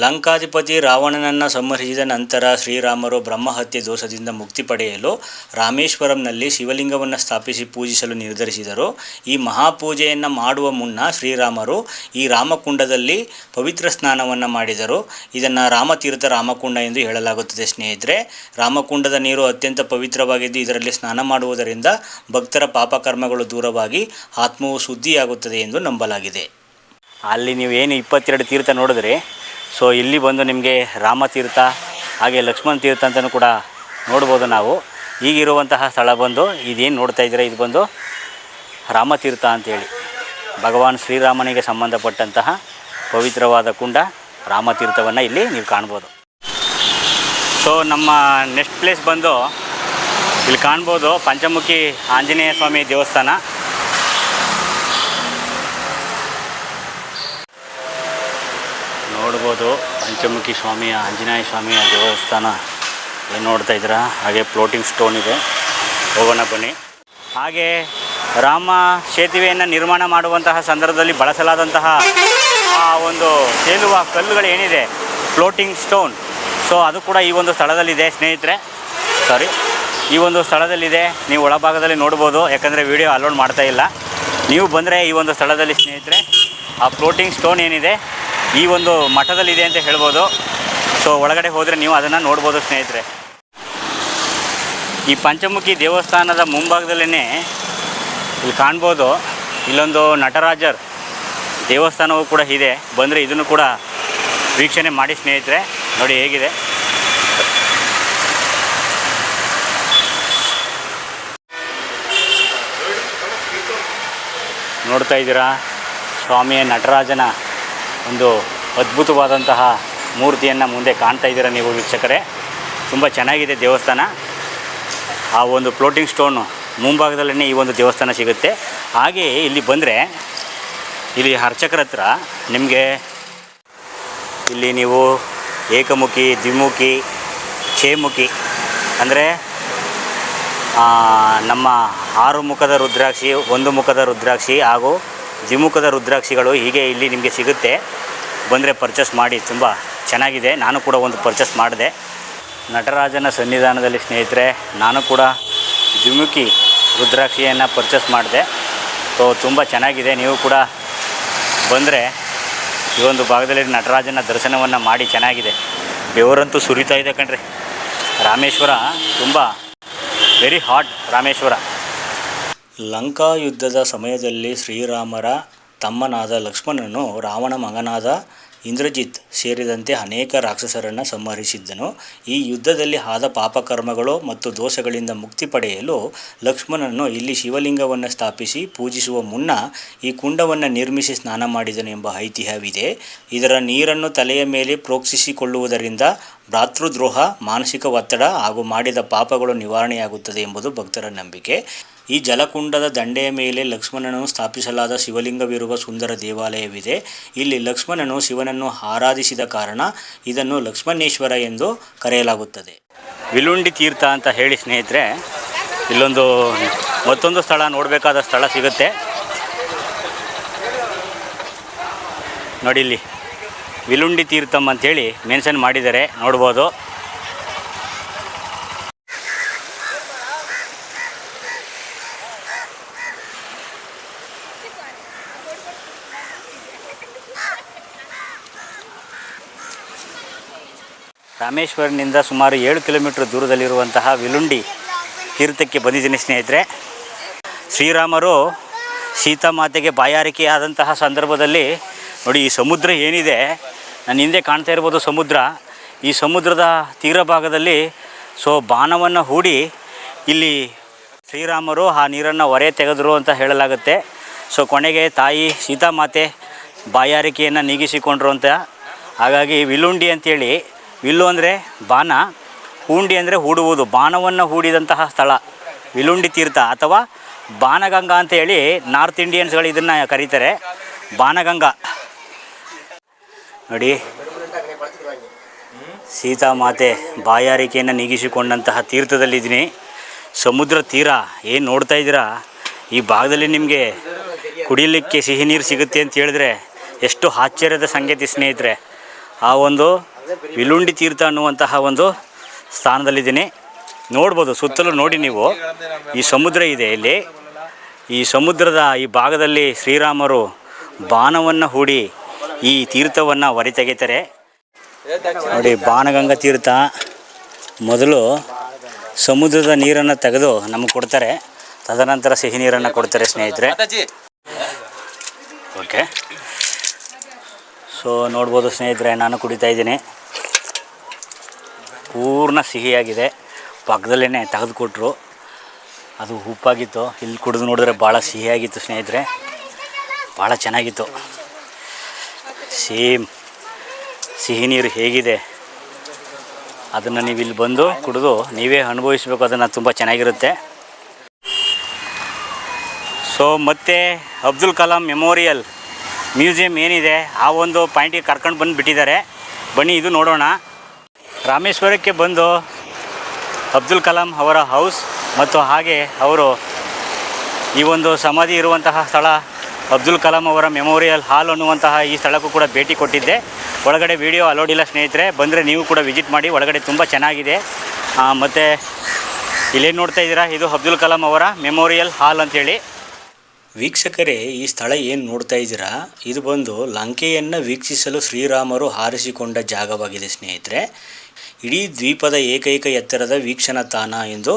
ಲಂಕಾಧಿಪತಿ ರಾವಣನನ್ನು ಸಂಹರಿಸಿದ ನಂತರ ಶ್ರೀರಾಮರು ಬ್ರಹ್ಮಹತ್ಯೆ ದೋಷದಿಂದ ಮುಕ್ತಿ ಪಡೆಯಲು ರಾಮೇಶ್ವರಂನಲ್ಲಿ ಶಿವಲಿಂಗವನ್ನು ಸ್ಥಾಪಿಸಿ ಪೂಜಿಸಲು ನಿರ್ಧರಿಸಿದರು. ಈ ಮಹಾಪೂಜೆಯನ್ನು ಮಾಡುವ ಮುನ್ನ ಶ್ರೀರಾಮರು ಈ ರಾಮಕುಂಡದಲ್ಲಿ ಪವಿತ್ರ ಸ್ನಾನವನ್ನು ಮಾಡಿದರು. ಇದನ್ನು ರಾಮತೀರ್ಥ ರಾಮಕುಂಡ ಎಂದು ಹೇಳಲಾಗುತ್ತದೆ ಸ್ನೇಹಿತರೆ. ರಾಮಕುಂಡದ ನೀರು ಅತ್ಯಂತ ಪವಿತ್ರವಾಗಿದ್ದು ಇದರಲ್ಲಿ ಸ್ನಾನ ಮಾಡುವುದರಿಂದ ಭಕ್ತರ ಪಾಪಕರ್ಮಗಳು ದೂರವಾಗಿ ಆತ್ಮವು ಶುದ್ಧಿಯಾಗುತ್ತದೆ ಎಂದು ನಂಬಲಾಗಿದೆ. ಅಲ್ಲಿ ನೀವು ಏನು 22 ತೀರ್ಥ ನೋಡಿದ್ರಿ, ಸೊ ಇಲ್ಲಿ ಬಂದು ನಿಮಗೆ ರಾಮತೀರ್ಥ ಹಾಗೆ ಲಕ್ಷ್ಮಣ ತೀರ್ಥ ಅಂತಲೂ ಕೂಡ ನೋಡ್ಬೋದು ನಾವು. ಈಗಿರುವಂತಹ ಸ್ಥಳ ಬಂದು ಇದೇನು ನೋಡ್ತಾ ಇದ್ದೀರಾ, ಇದು ಬಂದು ರಾಮತೀರ್ಥ ಅಂತೇಳಿ ಭಗವಾನ್ ಶ್ರೀರಾಮನಿಗೆ ಸಂಬಂಧಪಟ್ಟಂತಹ ಪವಿತ್ರವಾದ ಕುಂಡ ರಾಮತೀರ್ಥವನ್ನು ಇಲ್ಲಿ ನೀವು ಕಾಣ್ಬೋದು. ಸೊ ನಮ್ಮ ನೆಕ್ಸ್ಟ್ ಪ್ಲೇಸ್ ಬಂದು ಇಲ್ಲಿ ಕಾಣ್ಬೋದು ಪಂಚಮುಖಿ ಆಂಜನೇಯ ಸ್ವಾಮಿ ದೇವಸ್ಥಾನ. ನೋಡ್ಬೋದು ಪಂಚಮುಖಿ ಸ್ವಾಮಿಯ ಆಂಜನೇಯ ಸ್ವಾಮಿಯ ದೇವಸ್ಥಾನ ಏನು ನೋಡ್ತಾ ಇದ್ದೀರಾ. ಹಾಗೆ ಫ್ಲೋಟಿಂಗ್ ಸ್ಟೋನ್ ಇದೆ, ಹೋಗೋಣ ಬನ್ನಿ. ಹಾಗೆ ರಾಮ ಸೇತುವೆಯನ್ನು ನಿರ್ಮಾಣ ಮಾಡುವಂತಹ ಸಂದರ್ಭದಲ್ಲಿ ಬಳಸಲಾದಂತಹ ಆ ಒಂದು ತೇಲುವ ಕಲ್ಲುಗಳೇನಿದೆ ಫ್ಲೋಟಿಂಗ್ ಸ್ಟೋನ್, ಸೊ ಅದು ಕೂಡ ಈ ಒಂದು ಸ್ಥಳದಲ್ಲಿದೆ ಸ್ನೇಹಿತರೆ. ಈ ಒಂದು ಸ್ಥಳದಲ್ಲಿದೆ, ನೀವು ಒಳಭಾಗದಲ್ಲಿ ನೋಡ್ಬೋದು. ಯಾಕಂದರೆ ವಿಡಿಯೋ ಅಲೋಡ್ ಮಾಡ್ತಾ ಇಲ್ಲ. ನೀವು ಬಂದರೆ ಈ ಒಂದು ಸ್ಥಳದಲ್ಲಿ ಸ್ನೇಹಿತರೆ ಆ ಫ್ಲೋಟಿಂಗ್ ಸ್ಟೋನ್ ಏನಿದೆ ಈ ಒಂದು ಮಠದಲ್ಲಿದೆ ಅಂತ ಹೇಳ್ಬೋದು. ಸೊ ಒಳಗಡೆ ಹೋದರೆ ನೀವು ಅದನ್ನು ನೋಡ್ಬೋದು ಸ್ನೇಹಿತರೆ. ಈ ಪಂಚಮುಖಿ ದೇವಸ್ಥಾನದ ಮುಂಭಾಗದಲ್ಲೇ ಇಲ್ಲಿ ಕಾಣ್ಬೋದು ಇಲ್ಲೊಂದು ನಟರಾಜರ್ ದೇವಸ್ಥಾನವೂ ಕೂಡ ಇದೆ. ಬಂದರೆ ಇದನ್ನು ಕೂಡ ವೀಕ್ಷಣೆ ಮಾಡಿ ಸ್ನೇಹಿತರೆ. ನೋಡಿ ಹೇಗಿದೆ. ನೋಡ್ತಾ ಇದ್ದೀರಾ ಸ್ವಾಮಿಯ ನಟರಾಜನ ಒಂದು ಅದ್ಭುತವಾದಂತಹ ಮೂರ್ತಿಯನ್ನು ಮುಂದೆ ಕಾಣ್ತಾ ಇದ್ದೀರಾ ನೀವು ವೀಕ್ಷಕರೇ. ತುಂಬ ಚೆನ್ನಾಗಿದೆ ದೇವಸ್ಥಾನ. ಆ ಒಂದು ಫ್ಲೋಟಿಂಗ್ ಸ್ಟೋನು ಮುಂಭಾಗದಲ್ಲೇ ಈ ಒಂದು ದೇವಸ್ಥಾನ ಸಿಗುತ್ತೆ. ಹಾಗೆಯೇ ಇಲ್ಲಿ ಬಂದರೆ ಇಲ್ಲಿ ಅರ್ಚಕರ ಹತ್ರ ನಿಮಗೆ ಇಲ್ಲಿ ನೀವು ಏಕಮುಖಿ, ದ್ವಿಮುಖಿ, ಛೇಮುಖಿ ಅಂದರೆ ನಮ್ಮ 6 ಮುಖದ ರುದ್ರಾಕ್ಷಿ, 1 ಮುಖದ ರುದ್ರಾಕ್ಷಿ ಹಾಗೂ ದ್ವಿಮುಖದ ರುದ್ರಾಕ್ಷಿಗಳು ಹೀಗೆ ಇಲ್ಲಿ ನಿಮಗೆ ಸಿಗುತ್ತೆ. ಬಂದರೆ ಪರ್ಚೇಸ್ ಮಾಡಿ, ತುಂಬ ಚೆನ್ನಾಗಿದೆ. ನಾನು ಕೂಡ ಒಂದು ಪರ್ಚೇಸ್ ಮಾಡಿದೆ ನಟರಾಜನ ಸನ್ನಿಧಾನದಲ್ಲಿ ಸ್ನೇಹಿತರೆ. ನಾನು ಕೂಡ ದ್ವಿಮುಖಿ ರುದ್ರಾಕ್ಷಿಯನ್ನು ಪರ್ಚೇಸ್ ಮಾಡಿದೆ. ಸೊ ತುಂಬ ಚೆನ್ನಾಗಿದೆ. ನೀವು ಕೂಡ ಬಂದರೆ ಈ ಒಂದು ಭಾಗದಲ್ಲಿ ನಟರಾಜನ ದರ್ಶನವನ್ನು ಮಾಡಿ, ಚೆನ್ನಾಗಿದೆ. ಬೆವರಂತೂ ಸುರಿತಾ ಇದೆ ಕಣ್ರಿ. ರಾಮೇಶ್ವರ ತುಂಬ ವೆರಿ ಹಾಟ್ ರಾಮೇಶ್ವರ. ಲಂಕಾ ಯುದ್ಧದ ಸಮಯದಲ್ಲಿ ಶ್ರೀರಾಮರ ತಮ್ಮನಾದ ಲಕ್ಷ್ಮಣನು ರಾವಣ ಮಗನಾದ ಇಂದ್ರಜಿತ್ ಸೇರಿದಂತೆ ಅನೇಕ ರಾಕ್ಷಸರನ್ನು ಸಂಹರಿಸಿದ್ದನು. ಈ ಯುದ್ಧದಲ್ಲಿ ಆದ ಪಾಪಕರ್ಮಗಳು ಮತ್ತು ದೋಷಗಳಿಂದ ಮುಕ್ತಿ ಪಡೆಯಲು ಲಕ್ಷ್ಮಣನು ಇಲ್ಲಿ ಶಿವಲಿಂಗವನ್ನು ಸ್ಥಾಪಿಸಿ ಪೂಜಿಸುವ ಮುನ್ನ ಈ ಕುಂಡವನ್ನು ನಿರ್ಮಿಸಿ ಸ್ನಾನ ಮಾಡಿದನು ಎಂಬ ಐತಿಹ್ಯವಿದೆ. ಇದರ ನೀರನ್ನು ತಲೆಯ ಮೇಲೆ ಪ್ರೋಕ್ಷಿಸಿಕೊಳ್ಳುವುದರಿಂದ ಭ್ರಾತೃದ್ರೋಹ, ಮಾನಸಿಕ ಒತ್ತಡ ಹಾಗೂ ಮಾಡಿದ ಪಾಪಗಳು ನಿವಾರಣೆಯಾಗುತ್ತದೆ ಎಂಬುದು ಭಕ್ತರ ನಂಬಿಕೆ. ಈ ಜಲಕುಂಡದ ದಂಡೆಯ ಮೇಲೆ ಲಕ್ಷ್ಮಣನು ಸ್ಥಾಪಿಸಲಾದ ಶಿವಲಿಂಗವಿರುವ ಸುಂದರ ದೇವಾಲಯವಿದೆ. ಇಲ್ಲಿ ಲಕ್ಷ್ಮಣನು ಶಿವನನ್ನು ಆರಾಧಿಸಿದ ಕಾರಣ ಇದನ್ನು ಲಕ್ಷ್ಮಣೇಶ್ವರ ಎಂದು ಕರೆಯಲಾಗುತ್ತದೆ. ವಿಲುಂಡಿ ತೀರ್ಥ ಅಂತ ಹೇಳಿ ಸ್ನೇಹಿತರೆ, ಇಲ್ಲೊಂದು ಮತ್ತೊಂದು ಸ್ಥಳ, ನೋಡಬೇಕಾದ ಸ್ಥಳ ಸಿಗುತ್ತೆ ನೋಡಿ. ಇಲ್ಲಿ ವಿಲುಂಡಿ ತೀರ್ಥಂ ಅಂಥೇಳಿ ಮೆನ್ಷನ್ ಮಾಡಿದ್ದಾರೆ, ನೋಡ್ಬೋದು. ರಾಮೇಶ್ವರನಿಂದ ಸುಮಾರು 7 ಕಿಲೋಮೀಟರ್ ದೂರದಲ್ಲಿರುವಂತಹ ವಿಲುಂಡಿ ತೀರ್ಥಕ್ಕೆ ಬಂದಿದ್ದೀನಿ ಸ್ನೇಹಿತರೆ. ಶ್ರೀರಾಮರು ಸೀತಾಮಾತೆಗೆ ಬಾಯಾರಿಕೆ ಆದಂತಹ ಸಂದರ್ಭದಲ್ಲಿ ನೋಡಿ, ಈ ಸಮುದ್ರ ಏನಿದೆ, ನನ್ನ ಹಿಂದೆ ಕಾಣ್ತಾ ಇರ್ಬೋದು ಸಮುದ್ರ. ಈ ಸಮುದ್ರದ ತೀರ ಭಾಗದಲ್ಲಿ ಬಾಣವನ್ನು ಹೂಡಿ ಇಲ್ಲಿ ಶ್ರೀರಾಮರು ಆ ನೀರನ್ನು ಹೊರೆ ತೆಗೆದರು ಅಂತ ಹೇಳಲಾಗುತ್ತೆ. ಕೊನೆಗೆ ತಾಯಿ ಸೀತಾಮಾತೆ ಬಾಯಾರಿಕೆಯನ್ನು ನೀಗಿಸಿಕೊಂಡ್ರು ಅಂತ. ಹಾಗಾಗಿ ವಿಲುಂಡಿ ಅಂತೇಳಿ, ವಿಲ್ಲು ಅಂದರೆ ಬಾಣ, ಹೂಂಡಿ ಅಂದರೆ ಹೂಡುವುದು, ಬಾಣವನ್ನು ಹೂಡಿದಂತಹ ಸ್ಥಳ ವಿಲುಂಡಿ ತೀರ್ಥ ಅಥವಾ ಬಾಣಗಂಗಾ ಅಂತೇಳಿ ನಾರ್ತ್ ಇಂಡಿಯನ್ಸ್ಗಳು ಇದನ್ನು ಕರೀತಾರೆ, ಬಾಣಗಂಗಾ. ನೋಡಿ, ಸೀತಾಮಾತೆ ಬಾಯಾರಿಕೆಯನ್ನು ನೀಗಿಸಿಕೊಂಡಂತಹ ತೀರ್ಥದಲ್ಲಿದ್ದೀನಿ. ಸಮುದ್ರ ತೀರ ಏನು ನೋಡ್ತಾ ಇದ್ದೀರಾ, ಈ ಭಾಗದಲ್ಲಿ ನಿಮಗೆ ಕುಡಿಯಲಿಕ್ಕೆ ಸಿಹಿ ನೀರು ಸಿಗುತ್ತೆ ಅಂತ ಹೇಳಿದ್ರೆ ಎಷ್ಟು ಆಶ್ಚರ್ಯದ ಸಂಗತಿ ಸ್ನೇಹಿತರೆ. ಆ ಒಂದು ವಿಲುಂಡಿ ತೀರ್ಥ ಅನ್ನುವಂತಹ ಒಂದು ಸ್ಥಾನದಲ್ಲಿದ್ದೀನಿ. ನೋಡ್ಬೋದು ಸುತ್ತಲೂ ನೋಡಿ ನೀವು, ಈ ಸಮುದ್ರ ಇದೆ ಇಲ್ಲಿ. ಈ ಸಮುದ್ರದ ಈ ಭಾಗದಲ್ಲಿ ಶ್ರೀರಾಮರು ಬಾಣವನ್ನು ಹೂಡಿ ಈ ತೀರ್ಥವನ್ನು ಹೊರ ತೆಗಿತಾರೆ ನೋಡಿ. ಬಾಣಗಂಗಾ ತೀರ್ಥ ಮೊದಲು ಸಮುದ್ರದ ನೀರನ್ನು ತೆಗೆದು ನಮಗೆ ಕೊಡ್ತಾರೆ, ತದನಂತರ ಸಿಹಿ ನೀರನ್ನು ಕೊಡ್ತಾರೆ ಸ್ನೇಹಿತರೆ. ಓಕೆ, ನೋಡ್ಬೋದು ಸ್ನೇಹಿತರೆ, ನಾನು ಕುಡಿತಾ ಇದ್ದೀನಿ. ಪೂರ್ಣ ಸಿಹಿಯಾಗಿದೆ. ಪಕ್ಕದಲ್ಲೇ ತೆಗೆದುಕೊಟ್ರು, ಅದು ಉಪ್ಪಾಗಿತ್ತು. ಇಲ್ಲಿ ಕುಡಿದು ನೋಡಿದ್ರೆ ಭಾಳ ಸಿಹಿಯಾಗಿತ್ತು ಸ್ನೇಹಿತರೆ, ಭಾಳ ಚೆನ್ನಾಗಿತ್ತು. ಸೇಮ್ ಸಿಹಿ ನೀರು ಹೇಗಿದೆ ಅದನ್ನು ನೀವು ಇಲ್ಲಿ ಬಂದು ಕುಡಿದು ನೀವೇ ಅನುಭವಿಸಬೇಕು. ಅದನ್ನು ತುಂಬ ಚೆನ್ನಾಗಿರುತ್ತೆ. ಮತ್ತೆ ಅಬ್ದುಲ್ ಕಲಾಂ ಮೆಮೋರಿಯಲ್ ಮ್ಯೂಸಿಯಂ ಏನಿದೆ ಆ ಒಂದು ಪಾಯಿಂಟಿಗೆ ಕರ್ಕೊಂಡು ಬಂದು ಬಿಟ್ಟಿದ್ದಾರೆ. ಬನ್ನಿ ಇದು ನೋಡೋಣ. ರಾಮೇಶ್ವರಕ್ಕೆ ಬಂದು ಅಬ್ದುಲ್ ಕಲಾಂ ಅವರ ಹೌಸ್ ಮತ್ತು ಹಾಗೆ ಅವರು ಈ ಒಂದು ಸಮಾಧಿ ಇರುವಂತಹ ಸ್ಥಳ ಅಬ್ದುಲ್ ಕಲಾಂ ಅವರ ಮೆಮೋರಿಯಲ್ ಹಾಲ್ ಅನ್ನುವಂತಹ ಈ ಸ್ಥಳಕ್ಕೂ ಕೂಡ ಭೇಟಿ ಕೊಟ್ಟಿದ್ದೆ. ಒಳಗಡೆ ವಿಡಿಯೋ ಅಲೋಡ್ ಇಲ್ಲ ಸ್ನೇಹಿತರೆ, ಬಂದರೆ ನೀವು ಕೂಡ ವಿಸಿಟ್ ಮಾಡಿ. ಒಳಗಡೆ ತುಂಬ ಚೆನ್ನಾಗಿದೆ. ಮತ್ತು ಇಲ್ಲೇನು ನೋಡ್ತಾ ಇದ್ದೀರಾ, ಇದು ಅಬ್ದುಲ್ ಕಲಾಂ ಅವರ ಮೆಮೋರಿಯಲ್ ಹಾಲ್ ಅಂಥೇಳಿ. ವೀಕ್ಷಕರೇ, ಈ ಸ್ಥಳ ಏನು ನೋಡ್ತಾ ಇದ್ದೀರಾ, ಇದು ಬಂದು ಲಂಕೆಯನ್ನು ವೀಕ್ಷಿಸಲು ಶ್ರೀರಾಮರು ಆರಿಸಿಕೊಂಡ ಜಾಗವಾಗಿದೆ ಸ್ನೇಹಿತರೆ. ಇಡೀ ದ್ವೀಪದ ಏಕೈಕ ಎತ್ತರದ ವೀಕ್ಷಣಾ ತಾಣ ಎಂದು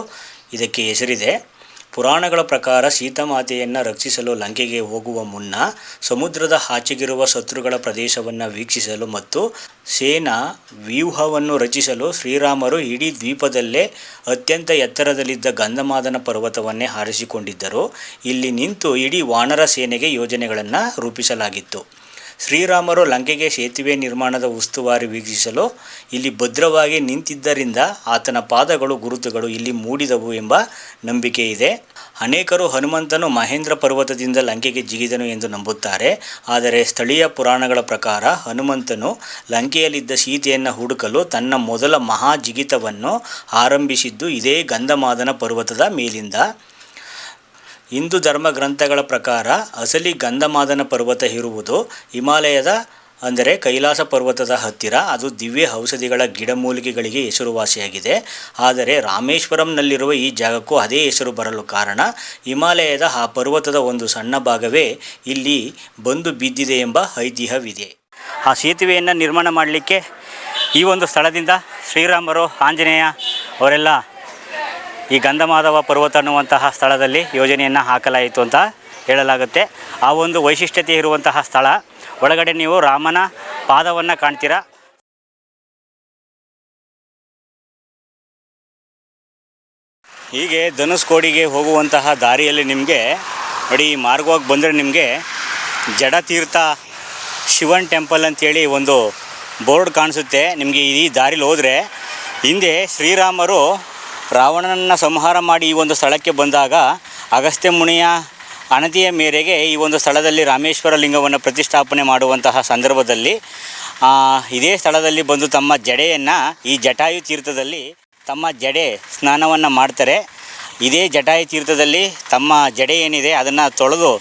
ಇದಕ್ಕೆ ಹೆಸರಿದೆ. ಪುರಾಣಗಳ ಪ್ರಕಾರ ಸೀತಾಮಾತೆಯನ್ನು ರಕ್ಷಿಸಲು ಲಂಕೆಗೆ ಹೋಗುವ ಮುನ್ನ ಸಮುದ್ರದ ಆಚೆಗಿರುವ ಶತ್ರುಗಳ ಪ್ರದೇಶವನ್ನು ವೀಕ್ಷಿಸಲು ಮತ್ತು ಸೇನಾ ವ್ಯೂಹವನ್ನು ರಚಿಸಲು ಶ್ರೀರಾಮರು ಇಡೀ ದ್ವೀಪದಲ್ಲೇ ಅತ್ಯಂತ ಎತ್ತರದಲ್ಲಿದ್ದ ಗಂಧಮಾದನ ಪರ್ವತವನ್ನೇ ಆರಿಸಿಕೊಂಡಿದ್ದರು. ಇಲ್ಲಿ ನಿಂತು ಇಡೀ ವಾನರ ಸೇನೆಗೆ ಯೋಜನೆಗಳನ್ನು ರೂಪಿಸಲಾಗಿತ್ತು. ಶ್ರೀರಾಮರು ಲಂಕೆಗೆ ಸೇತುವೆ ನಿರ್ಮಾಣದ ಉಸ್ತುವಾರಿ ವೀಕ್ಷಿಸಲು ಇಲ್ಲಿ ಭದ್ರವಾಗಿ ನಿಂತಿದ್ದರಿಂದ ಆತನ ಪಾದಗಳು ಗುರುತುಗಳು ಇಲ್ಲಿ ಮೂಡಿದವು ಎಂಬ ನಂಬಿಕೆ ಇದೆ. ಅನೇಕರು ಹನುಮಂತನು ಮಹೇಂದ್ರ ಪರ್ವತದಿಂದ ಲಂಕೆಗೆ ಜಿಗಿದನು ಎಂದು ನಂಬುತ್ತಾರೆ. ಆದರೆ ಸ್ಥಳೀಯ ಪುರಾಣಗಳ ಪ್ರಕಾರ ಹನುಮಂತನು ಲಂಕೆಯಲ್ಲಿದ್ದ ಸೀತೆಯನ್ನು ಹುಡುಕಲು ತನ್ನ ಮೊದಲ ಮಹಾ ಜಿಗಿತವನ್ನು ಆರಂಭಿಸಿದ್ದು ಇದೇ ಗಂಧಮಾದನ ಪರ್ವತದ ಮೇಲಿಂದ. ಹಿಂದೂ ಧರ್ಮ ಗ್ರಂಥಗಳ ಪ್ರಕಾರ ಅಸಲಿ ಗಂಧಮಾದನ ಪರ್ವತ ಇರುವುದು ಹಿಮಾಲಯದ ಅಂದರೆ ಕೈಲಾಸ ಪರ್ವತದ ಹತ್ತಿರ. ಅದು ದಿವ್ಯ ಔಷಧಿಗಳ ಗಿಡಮೂಲಿಕೆಗಳಿಗೆ ಹೆಸರುವಾಸಿಯಾಗಿದೆ. ಆದರೆ ರಾಮೇಶ್ವರಂನಲ್ಲಿರುವ ಈ ಜಾಗಕ್ಕೂ ಅದೇ ಹೆಸರು ಬರಲು ಕಾರಣ ಹಿಮಾಲಯದ ಆ ಪರ್ವತದ ಒಂದು ಸಣ್ಣ ಭಾಗವೇ ಇಲ್ಲಿ ಬಂದು ಬಿದ್ದಿದೆ ಎಂಬ ಐತಿಹ್ಯವಿದೆ. ಆ ಸೇತುವೆಯನ್ನು ನಿರ್ಮಾಣ ಮಾಡಲಿಕ್ಕೆ ಈ ಒಂದು ಸ್ಥಳದಿಂದ ಶ್ರೀರಾಮರು, ಆಂಜನೇಯ ಅವರೆಲ್ಲ ಈ ಗಂಧಮಾಧವ ಪರ್ವತ ಅನ್ನುವಂತಹ ಸ್ಥಳದಲ್ಲಿ ಯೋಜನೆಯನ್ನು ಹಾಕಲಾಯಿತು ಅಂತ ಹೇಳಲಾಗುತ್ತೆ. ಆ ಒಂದು ವೈಶಿಷ್ಟ್ಯತೆ ಇರುವಂತಹ ಸ್ಥಳ. ಒಳಗಡೆ ನೀವು ರಾಮನ ಪಾದವನ್ನು ಕಾಣ್ತೀರಾ. ಹೀಗೆ ಧನುಷ್ಕೋಡಿಗೆ ಹೋಗುವಂತಹ ದಾರಿಯಲ್ಲಿ ನಿಮಗೆ ನೋಡಿ, ಈ ಮಾರ್ಗವಾಗಿ ಬಂದರೆ ನಿಮಗೆ ಜಡತೀರ್ಥ ಶಿವನ್ ಟೆಂಪಲ್ ಅಂತೇಳಿ ಒಂದು ಬೋರ್ಡ್ ಕಾಣಿಸುತ್ತೆ ನಿಮಗೆ. ಈ ದಾರಿಲಿ ಹೋದರೆ ಹಿಂದೆ ಶ್ರೀರಾಮರು ರಾವಣನನ್ನು ಸಂಹಾರ ಮಾಡಿ ಈ ಒಂದು ಸ್ಥಳಕ್ಕೆ ಬಂದಾಗ ಅಗಸ್ತ್ಯ ಮುನಿಯ ಅಣತಿಯ ಮೇರೆಗೆ ಈ ಒಂದು ಸ್ಥಳದಲ್ಲಿ ರಾಮೇಶ್ವರ ಲಿಂಗವನ್ನು ಪ್ರತಿಷ್ಠಾಪನೆ ಮಾಡುವಂತಹ ಸಂದರ್ಭದಲ್ಲಿ ಇದೇ ಸ್ಥಳದಲ್ಲಿ ಬಂದು ತಮ್ಮ ಜಡೆಯನ್ನು ಈ ಜಟಾಯು ತೀರ್ಥದಲ್ಲಿ ತಮ್ಮ ಜಡೆ ಸ್ನಾನವನ್ನು ಮಾಡ್ತಾರೆ. ಇದೇ ಜಟಾಯು ತೀರ್ಥದಲ್ಲಿ ತಮ್ಮ ಜಡೆ ಏನಿದೆ ಅದನ್ನು ತೊಳೆದು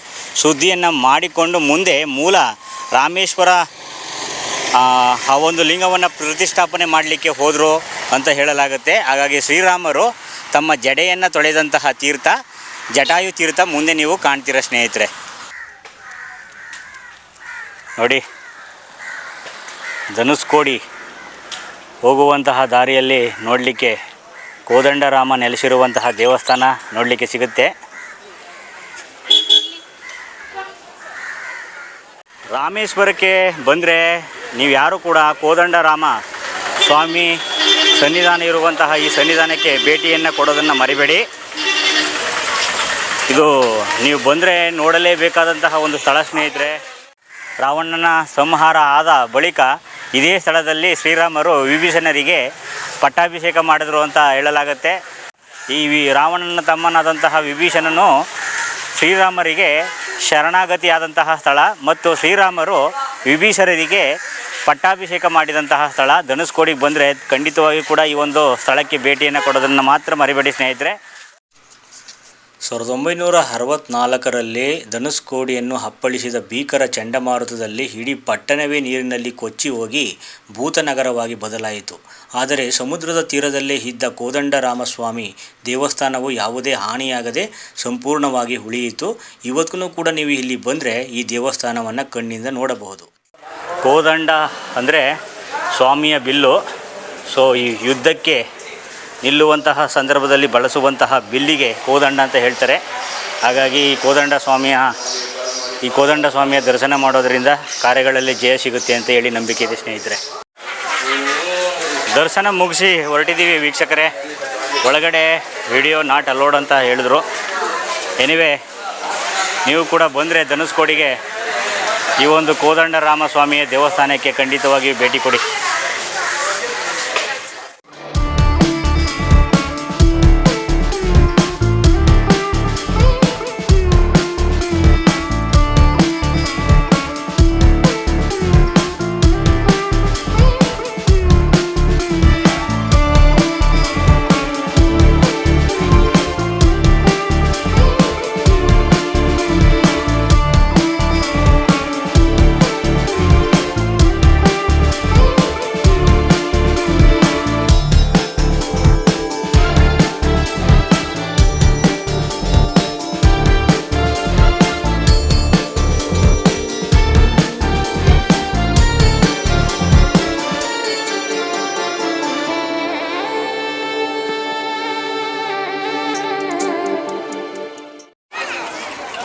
ಶುದ್ಧಿಯನ್ನು ಮಾಡಿಕೊಂಡು ಮುಂದೆ ಮೂಲ ರಾಮೇಶ್ವರ ಆ ಒಂದು ಲಿಂಗವನ್ನು ಪ್ರತಿಷ್ಠಾಪನೆ ಮಾಡಲಿಕ್ಕೆ ಹೋದರು ಅಂತ ಹೇಳಲಾಗುತ್ತೆ. ಹಾಗಾಗಿ ಶ್ರೀರಾಮರು ತಮ್ಮ ಜಡೆಯನ್ನು ತೊಳೆದಂತಹ ತೀರ್ಥ ಜಟಾಯು ತೀರ್ಥ ಮುಂದೆ ನೀವು ಕಾಣ್ತೀರ ಸ್ನೇಹಿತರೆ. ನೋಡಿ, ಧನುಷ್ಕೋಡಿ ಹೋಗುವಂತಹ ದಾರಿಯಲ್ಲಿ ನೋಡಲಿಕ್ಕೆ ಕೋದಂಡರಾಮ ನೆಲೆಸಿರುವಂತಹ ದೇವಸ್ಥಾನ ನೋಡಲಿಕ್ಕೆ ಸಿಗುತ್ತೆ. ರಾಮೇಶ್ವರಕ್ಕೆ ಬಂದರೆ ನೀವು ಯಾರು ಕೂಡ ಕೋದಂಡರಾಮ ಸ್ವಾಮಿ ಸನ್ನಿಧಾನ ಇರುವಂತಹ ಈ ಸನ್ನಿಧಾನಕ್ಕೆ ಭೇಟಿಯನ್ನು ಕೊಡೋದನ್ನು ಮರಿಬೇಡಿ. ಇದು ನೀವು ಬಂದರೆ ನೋಡಲೇಬೇಕಾದಂತಹ ಒಂದು ಸ್ಥಳ ಸ್ನೇಹಿತರೆ. ರಾವಣನ ಸಂಹಾರ ಆದ ಬಳಿಕ ಇದೇ ಸ್ಥಳದಲ್ಲಿ ಶ್ರೀರಾಮರು ವಿಭೀಷಣರಿಗೆ ಪಟ್ಟಾಭಿಷೇಕ ಮಾಡಿದರು ಅಂತ ಹೇಳಲಾಗುತ್ತೆ. ಈ ರಾವಣನ ತಮ್ಮನಾದಂತಹ ವಿಭೀಷಣನು ಶ್ರೀರಾಮರಿಗೆ ಶರಣಾಗತಿಯಾದಂತಹ ಸ್ಥಳ ಮತ್ತು ಶ್ರೀರಾಮರು ವಿಭೀಷಣರಿಗೆ ಪಟ್ಟಾಭಿಷೇಕ ಮಾಡಿದಂತಹ ಸ್ಥಳ. ಧನುಷ್ಕೋಡಿಗೆ ಬಂದರೆ ಖಂಡಿತವಾಗಿ ಕೂಡ ಈ ಒಂದು ಸ್ಥಳಕ್ಕೆ ಭೇಟಿಯನ್ನು ಕೊಡೋದನ್ನು ಮಾತ್ರ ಮರಿಬೇಡಿ ಸ್ನೇಹಿತರೆ. 1964ರಲ್ಲಿ ಧನುಷ್ಕೋಡಿಯನ್ನು ಅಪ್ಪಳಿಸಿದ ಭೀಕರ ಚಂಡಮಾರುತದಲ್ಲಿ ಇಡೀ ಪಟ್ಟಣವೇ ನೀರಿನಲ್ಲಿ ಕೊಚ್ಚಿ ಹೋಗಿ ಭೂತನಗರವಾಗಿ ಬದಲಾಯಿತು. ಆದರೆ ಸಮುದ್ರದ ತೀರದಲ್ಲೇ ಇದ್ದ ಕೋದಂಡರಾಮಸ್ವಾಮಿ ದೇವಸ್ಥಾನವು ಯಾವುದೇ ಹಾನಿಯಾಗದೆ ಸಂಪೂರ್ಣವಾಗಿ ಉಳಿಯಿತು. ಇವತ್ತಿಗೂ ಕೂಡ ನೀವು ಇಲ್ಲಿ ಬಂದರೆ ಈ ದೇವಸ್ಥಾನವನ್ನು ಕಣ್ಣಿಂದ ನೋಡಬಹುದು. ಕೋದಂಡ ಅಂದರೆ ಸ್ವಾಮಿಯ ಬಿಲ್ಲು. ಸೊ ಈ ಯುದ್ಧಕ್ಕೆ ನಿಲ್ಲುವಂತಹ ಸಂದರ್ಭದಲ್ಲಿ ಬಳಸುವಂತಹ ಬಿಲ್ಲಿಗೆ ಕೋದಂಡ ಅಂತ ಹೇಳ್ತಾರೆ. ಹಾಗಾಗಿ ಈ ಕೋದಂಡ ಸ್ವಾಮಿಯ ದರ್ಶನ ಮಾಡೋದರಿಂದ ಕಾರ್ಯಗಳಲ್ಲಿ ಜಯ ಸಿಗುತ್ತೆ ಅಂತ ಹೇಳಿ ನಂಬಿಕೆ ಇದೆ ಸ್ನೇಹಿತರೆ. ದರ್ಶನ ಮುಗಿಸಿ ಹೊರಟಿದ್ದೀವಿ ವೀಕ್ಷಕರೇ. ಒಳಗಡೆ ವಿಡಿಯೋ ನಾಟ್ ಅಲೋಡ್ ಅಂತ ಹೇಳಿದ್ರು. ಎನಿವೆ, ನೀವು ಕೂಡ ಬಂದರೆ ಧನುಷ್ಕೋಡಿಗೆ ಈ ಒಂದು ಕೋದಂಡರಾಮ ಸ್ವಾಮಿಯ ದೇವಸ್ಥಾನಕ್ಕೆ ಖಂಡಿತವಾಗಿಯೂ ಭೇಟಿ ಕೊಡಿ.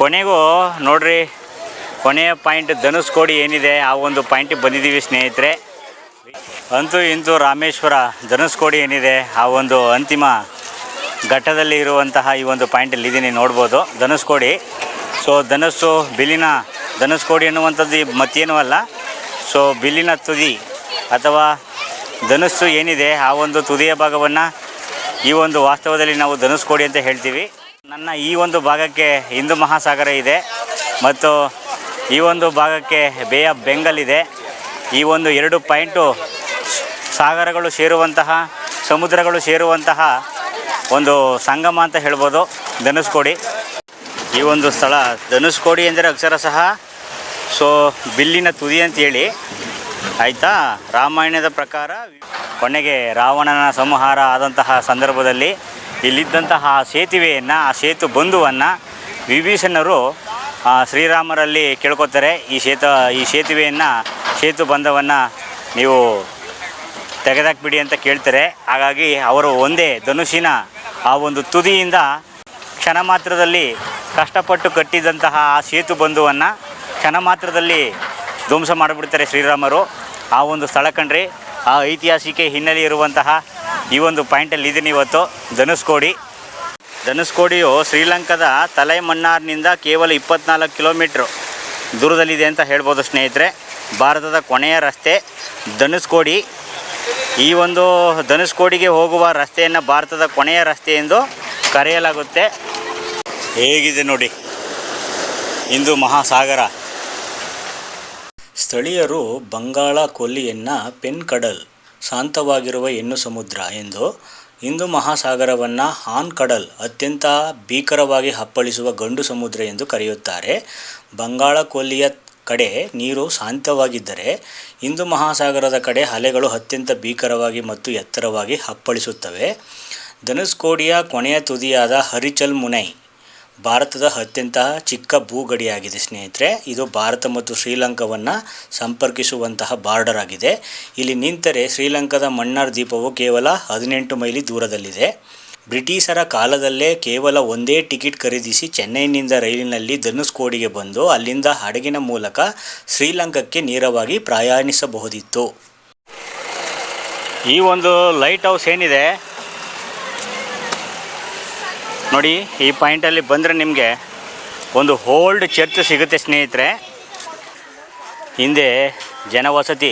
ಕೊನೆಗೂ ನೋಡ್ರಿ, ಕೊನೆಯ ಪಾಯಿಂಟ್ ಧನುಷ್ಕೋಡಿ ಏನಿದೆ ಆ ಒಂದು ಪಾಯಿಂಟಿಗೆ ಬಂದಿದ್ದೀವಿ ಸ್ನೇಹಿತರೆ. ಅಂತೂ ಇಂತೂ ರಾಮೇಶ್ವರ ಧನುಷ್ಕೋಡಿ ಏನಿದೆ ಆ ಒಂದು ಅಂತಿಮ ಘಟ್ಟದಲ್ಲಿ ಇರುವಂತಹ ಈ ಒಂದು ಪಾಯಿಂಟಲ್ಲಿ ಇದ್ದೀನಿ, ನೋಡ್ಬೋದು ಧನುಷ್ಕೋಡಿ. ಸೊ ಬಿಲ್ಲಿನ ಧನುಷ್ಕೋಡಿ ಅನ್ನುವಂಥದ್ದು ಮತ್ತೇನೂ ಅಲ್ಲ. ಸೊ ಬಿಲ್ಲಿನ ತುದಿ ಅಥವಾ ಧನುಸ್ಸು ಏನಿದೆ ಆ ಒಂದು ತುದಿಯ ಭಾಗವನ್ನು ಈ ಒಂದು ವಾಸ್ತವದಲ್ಲಿ ನಾವು ಧನುಷ್ಕೋಡಿ ಅಂತ ಹೇಳ್ತೀವಿ. ನನ್ನ ಈ ಒಂದು ಭಾಗಕ್ಕೆ ಹಿಂದೂ ಮಹಾಸಾಗರ ಇದೆ ಮತ್ತು ಈ ಒಂದು ಭಾಗಕ್ಕೆ ಬೇ ಆಫ್ ಬೆಂಗಲ್ ಇದೆ. ಈ ಒಂದು 2 ಪಾಯಿಂಟು ಸಾಗರಗಳು ಸೇರುವಂತಹ, ಸಮುದ್ರಗಳು ಸೇರುವಂತಹ ಒಂದು ಸಂಗಮ ಅಂತ ಹೇಳ್ಬೋದು ಧನುಷ್ಕೋಡಿ. ಈ ಒಂದು ಸ್ಥಳ ಧನುಷ್ಕೋಡಿ ಎಂದರೆ ಅಕ್ಷರಶಃ ಬಿಲ್ಲಿನ ತುದಿ ಅಂತೇಳಿ ಆಯಿತಾ. ರಾಮಾಯಣದ ಪ್ರಕಾರ ಕೊನೆಗೆ ರಾವಣನ ಸಂಹಾರ ಆದಂತಹ ಸಂದರ್ಭದಲ್ಲಿ ಇಲ್ಲಿದ್ದಂತಹ ಸೇತುವೆಯನ್ನು, ಆ ಸೇತು ಬಂಧುವನ್ನು ವಿಭೀಷಣರು ಶ್ರೀರಾಮರಲ್ಲಿ ಕೇಳ್ಕೊತಾರೆ. ಈ ಸೇತುವೆಯನ್ನು, ಸೇತು ಬಂಧವನ್ನು ನೀವು ತೆಗೆದಾಕ್ಬಿಡಿ ಅಂತ ಕೇಳ್ತಾರೆ. ಹಾಗಾಗಿ ಅವರು ಒಂದೇ ಧನುಷಿನ ಆ ಒಂದು ತುದಿಯಿಂದ ಕ್ಷಣ ಮಾತ್ರದಲ್ಲಿ ಕಷ್ಟಪಟ್ಟು ಕಟ್ಟಿದಂತಹ ಆ ಸೇತು ಬಂಧುವನ್ನು ಕ್ಷಣ ಮಾತ್ರದಲ್ಲಿ ಧ್ವಂಸ ಮಾಡಿಬಿಡ್ತಾರೆ ಶ್ರೀರಾಮರು. ಆ ಒಂದು ಸ್ಥಳ ಕಂಡ್ರಿ, ಆ ಐತಿಹಾಸಿಕ ಹಿನ್ನೆಲೆ ಇರುವಂತಹ ಈ ಒಂದು ಪಾಯಿಂಟಲ್ಲಿ ಇದೀನಿ ಇವತ್ತು. ಧನುಷ್ಕೋಡಿಯು ಶ್ರೀಲಂಕಾದ ತಲೈಮನ್ನಾರ್ನಿಂದ ಕೇವಲ 24 ಕಿಲೋಮೀಟ್ರ್ ದೂರದಲ್ಲಿದೆ ಅಂತ ಹೇಳ್ಬೋದು ಸ್ನೇಹಿತರೆ. ಭಾರತದ ಕೊನೆಯ ರಸ್ತೆ ಧನುಷ್ಕೋಡಿ. ಈ ಒಂದು ಧನುಷ್ಕೋಡಿಗೆ ಹೋಗುವ ರಸ್ತೆಯನ್ನು ಭಾರತದ ಕೊನೆಯ ರಸ್ತೆ ಎಂದು ಕರೆಯಲಾಗುತ್ತೆ. ಹೇಗಿದೆ ನೋಡಿ ಹಿಂದೂ ಮಹಾಸಾಗರ. ಸ್ಥಳೀಯರು ಬಂಗಾಳ ಕೊಲ್ಲಿಯನ್ನು ಪೆನ್ ಕಡಲ್, ಶಾಂತವಾಗಿರುವ ಹೆಣ್ಣು ಸಮುದ್ರ ಎಂದು, ಹಿಂದೂ ಮಹಾಸಾಗರವನ್ನು ಹಾನ್ ಕಡಲ್, ಅತ್ಯಂತ ಭೀಕರವಾಗಿ ಅಪ್ಪಳಿಸುವ ಗಂಡು ಸಮುದ್ರ ಎಂದು ಕರೆಯುತ್ತಾರೆ. ಬಂಗಾಳ ಕೊಲ್ಲಿಯ ಕಡೆ ನೀರು ಶಾಂತವಾಗಿದ್ದರೆ ಹಿಂದೂ ಮಹಾಸಾಗರದ ಕಡೆ ಅಲೆಗಳು ಅತ್ಯಂತ ಭೀಕರವಾಗಿ ಮತ್ತು ಎತ್ತರವಾಗಿ ಅಪ್ಪಳಿಸುತ್ತವೆ. ಧನುಷ್ಕೋಡಿಯ ಕೊನೆಯ ತುದಿಯಾದ ಹರಿಚಲ್ ಮುನೈ ಭಾರತದ ಅತ್ಯಂತ ಚಿಕ್ಕ ಭೂಗಡಿಯಾಗಿದೆ ಸ್ನೇಹಿತರೆ. ಇದು ಭಾರತ ಮತ್ತು ಶ್ರೀಲಂಕಾವನ್ನು ಸಂಪರ್ಕಿಸುವಂತಹ ಬಾರ್ಡರ್ ಆಗಿದೆ. ಇಲ್ಲಿ ನಿಂತರೆ ಶ್ರೀಲಂಕಾದ ಮನ್ನಾರ್ ದ್ವೀಪವು ಕೇವಲ 18 ಮೈಲಿ ದೂರದಲ್ಲಿದೆ. ಬ್ರಿಟಿಷರ ಕಾಲದಲ್ಲೇ ಕೇವಲ ಒಂದೇ ಟಿಕೆಟ್ ಖರೀದಿಸಿ ಚೆನ್ನೈನಿಂದ ರೈಲಿನಲ್ಲಿ ಧನುಷ್ಕೋಡಿಗೆ ಬಂದು ಅಲ್ಲಿಂದ ಹಡಗಿನ ಮೂಲಕ ಶ್ರೀಲಂಕಾಕ್ಕೆ ನೇರವಾಗಿ ಪ್ರಯಾಣಿಸಬಹುದಿತ್ತು. ಈ ಒಂದು ಲೈಟ್ ಹೌಸ್ ಏನಿದೆ ನೋಡಿ, ಈ ಪಾಯಿಂಟಲ್ಲಿ ಬಂದರೆ ನಿಮಗೆ ಒಂದು ಓಲ್ಡ್ ಚರ್ಚ್ ಸಿಗುತ್ತೆ ಸ್ನೇಹಿತರೆ. ಹಿಂದೆ ಜನವಸತಿ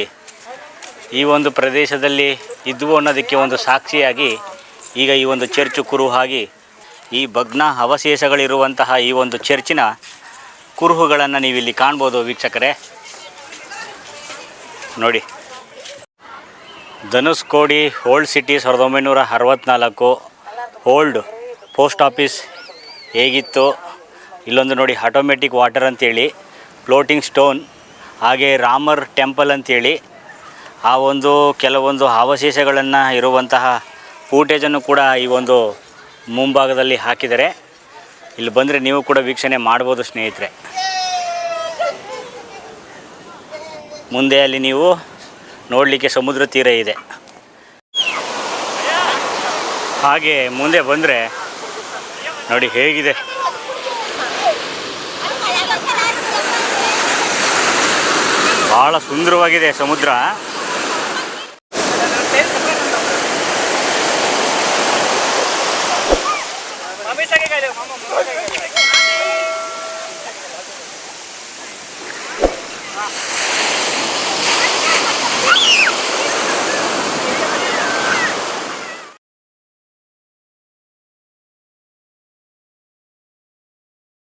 ಈ ಒಂದು ಪ್ರದೇಶದಲ್ಲಿ ಇದ್ವು ಅನ್ನೋದಕ್ಕೆ ಒಂದು ಸಾಕ್ಷಿಯಾಗಿ ಈಗ ಈ ಒಂದು ಚರ್ಚ್ ಕುರುಹಾಗಿ ಈ ಭಗ್ನ ಅವಶೇಷಗಳಿರುವಂತಹ ಈ ಒಂದು ಚರ್ಚಿನ ಕುರುಹುಗಳನ್ನು ನೀವಿಲ್ಲಿ ಕಾಣ್ಬೋದು ವೀಕ್ಷಕರೇ. ನೋಡಿ, Dhanushkodi old city 1964. Old post office ಹೇಗಿತ್ತು, ಇಲ್ಲೊಂದು ನೋಡಿ ಆಟೋಮೆಟಿಕ್ ವಾಟರ್ ಅಂತೇಳಿ, ಫ್ಲೋಟಿಂಗ್ ಸ್ಟೋನ್, ಹಾಗೆ ರಾಮರ್ ಟೆಂಪಲ್ ಅಂತೇಳಿ ಆ ಒಂದು ಕೆಲವೊಂದು ಅವಶೇಷಗಳನ್ನು ಇರುವಂತಹ ಫೂಟೇಜನ್ನು ಕೂಡ ಈ ಒಂದು ಮುಂಭಾಗದಲ್ಲಿ ಹಾಕಿದ್ದಾರೆ. ಇಲ್ಲಿ ಬಂದರೆ ನೀವು ಕೂಡ ವೀಕ್ಷಣೆ ಮಾಡ್ಬೋದು ಸ್ನೇಹಿತರೆ. ಮುಂದೆ ಅಲ್ಲಿ ನೀವು ನೋಡಲಿಕ್ಕೆ ಸಮುದ್ರ ತೀರ ಇದೆ. ಹಾಗೆ ಮುಂದೆ ಬಂದರೆ ನೋಡಿ ಹೇಗಿದೆ, ಭಾಳ ಸುಂದರವಾಗಿದೆ ಸಮುದ್ರ.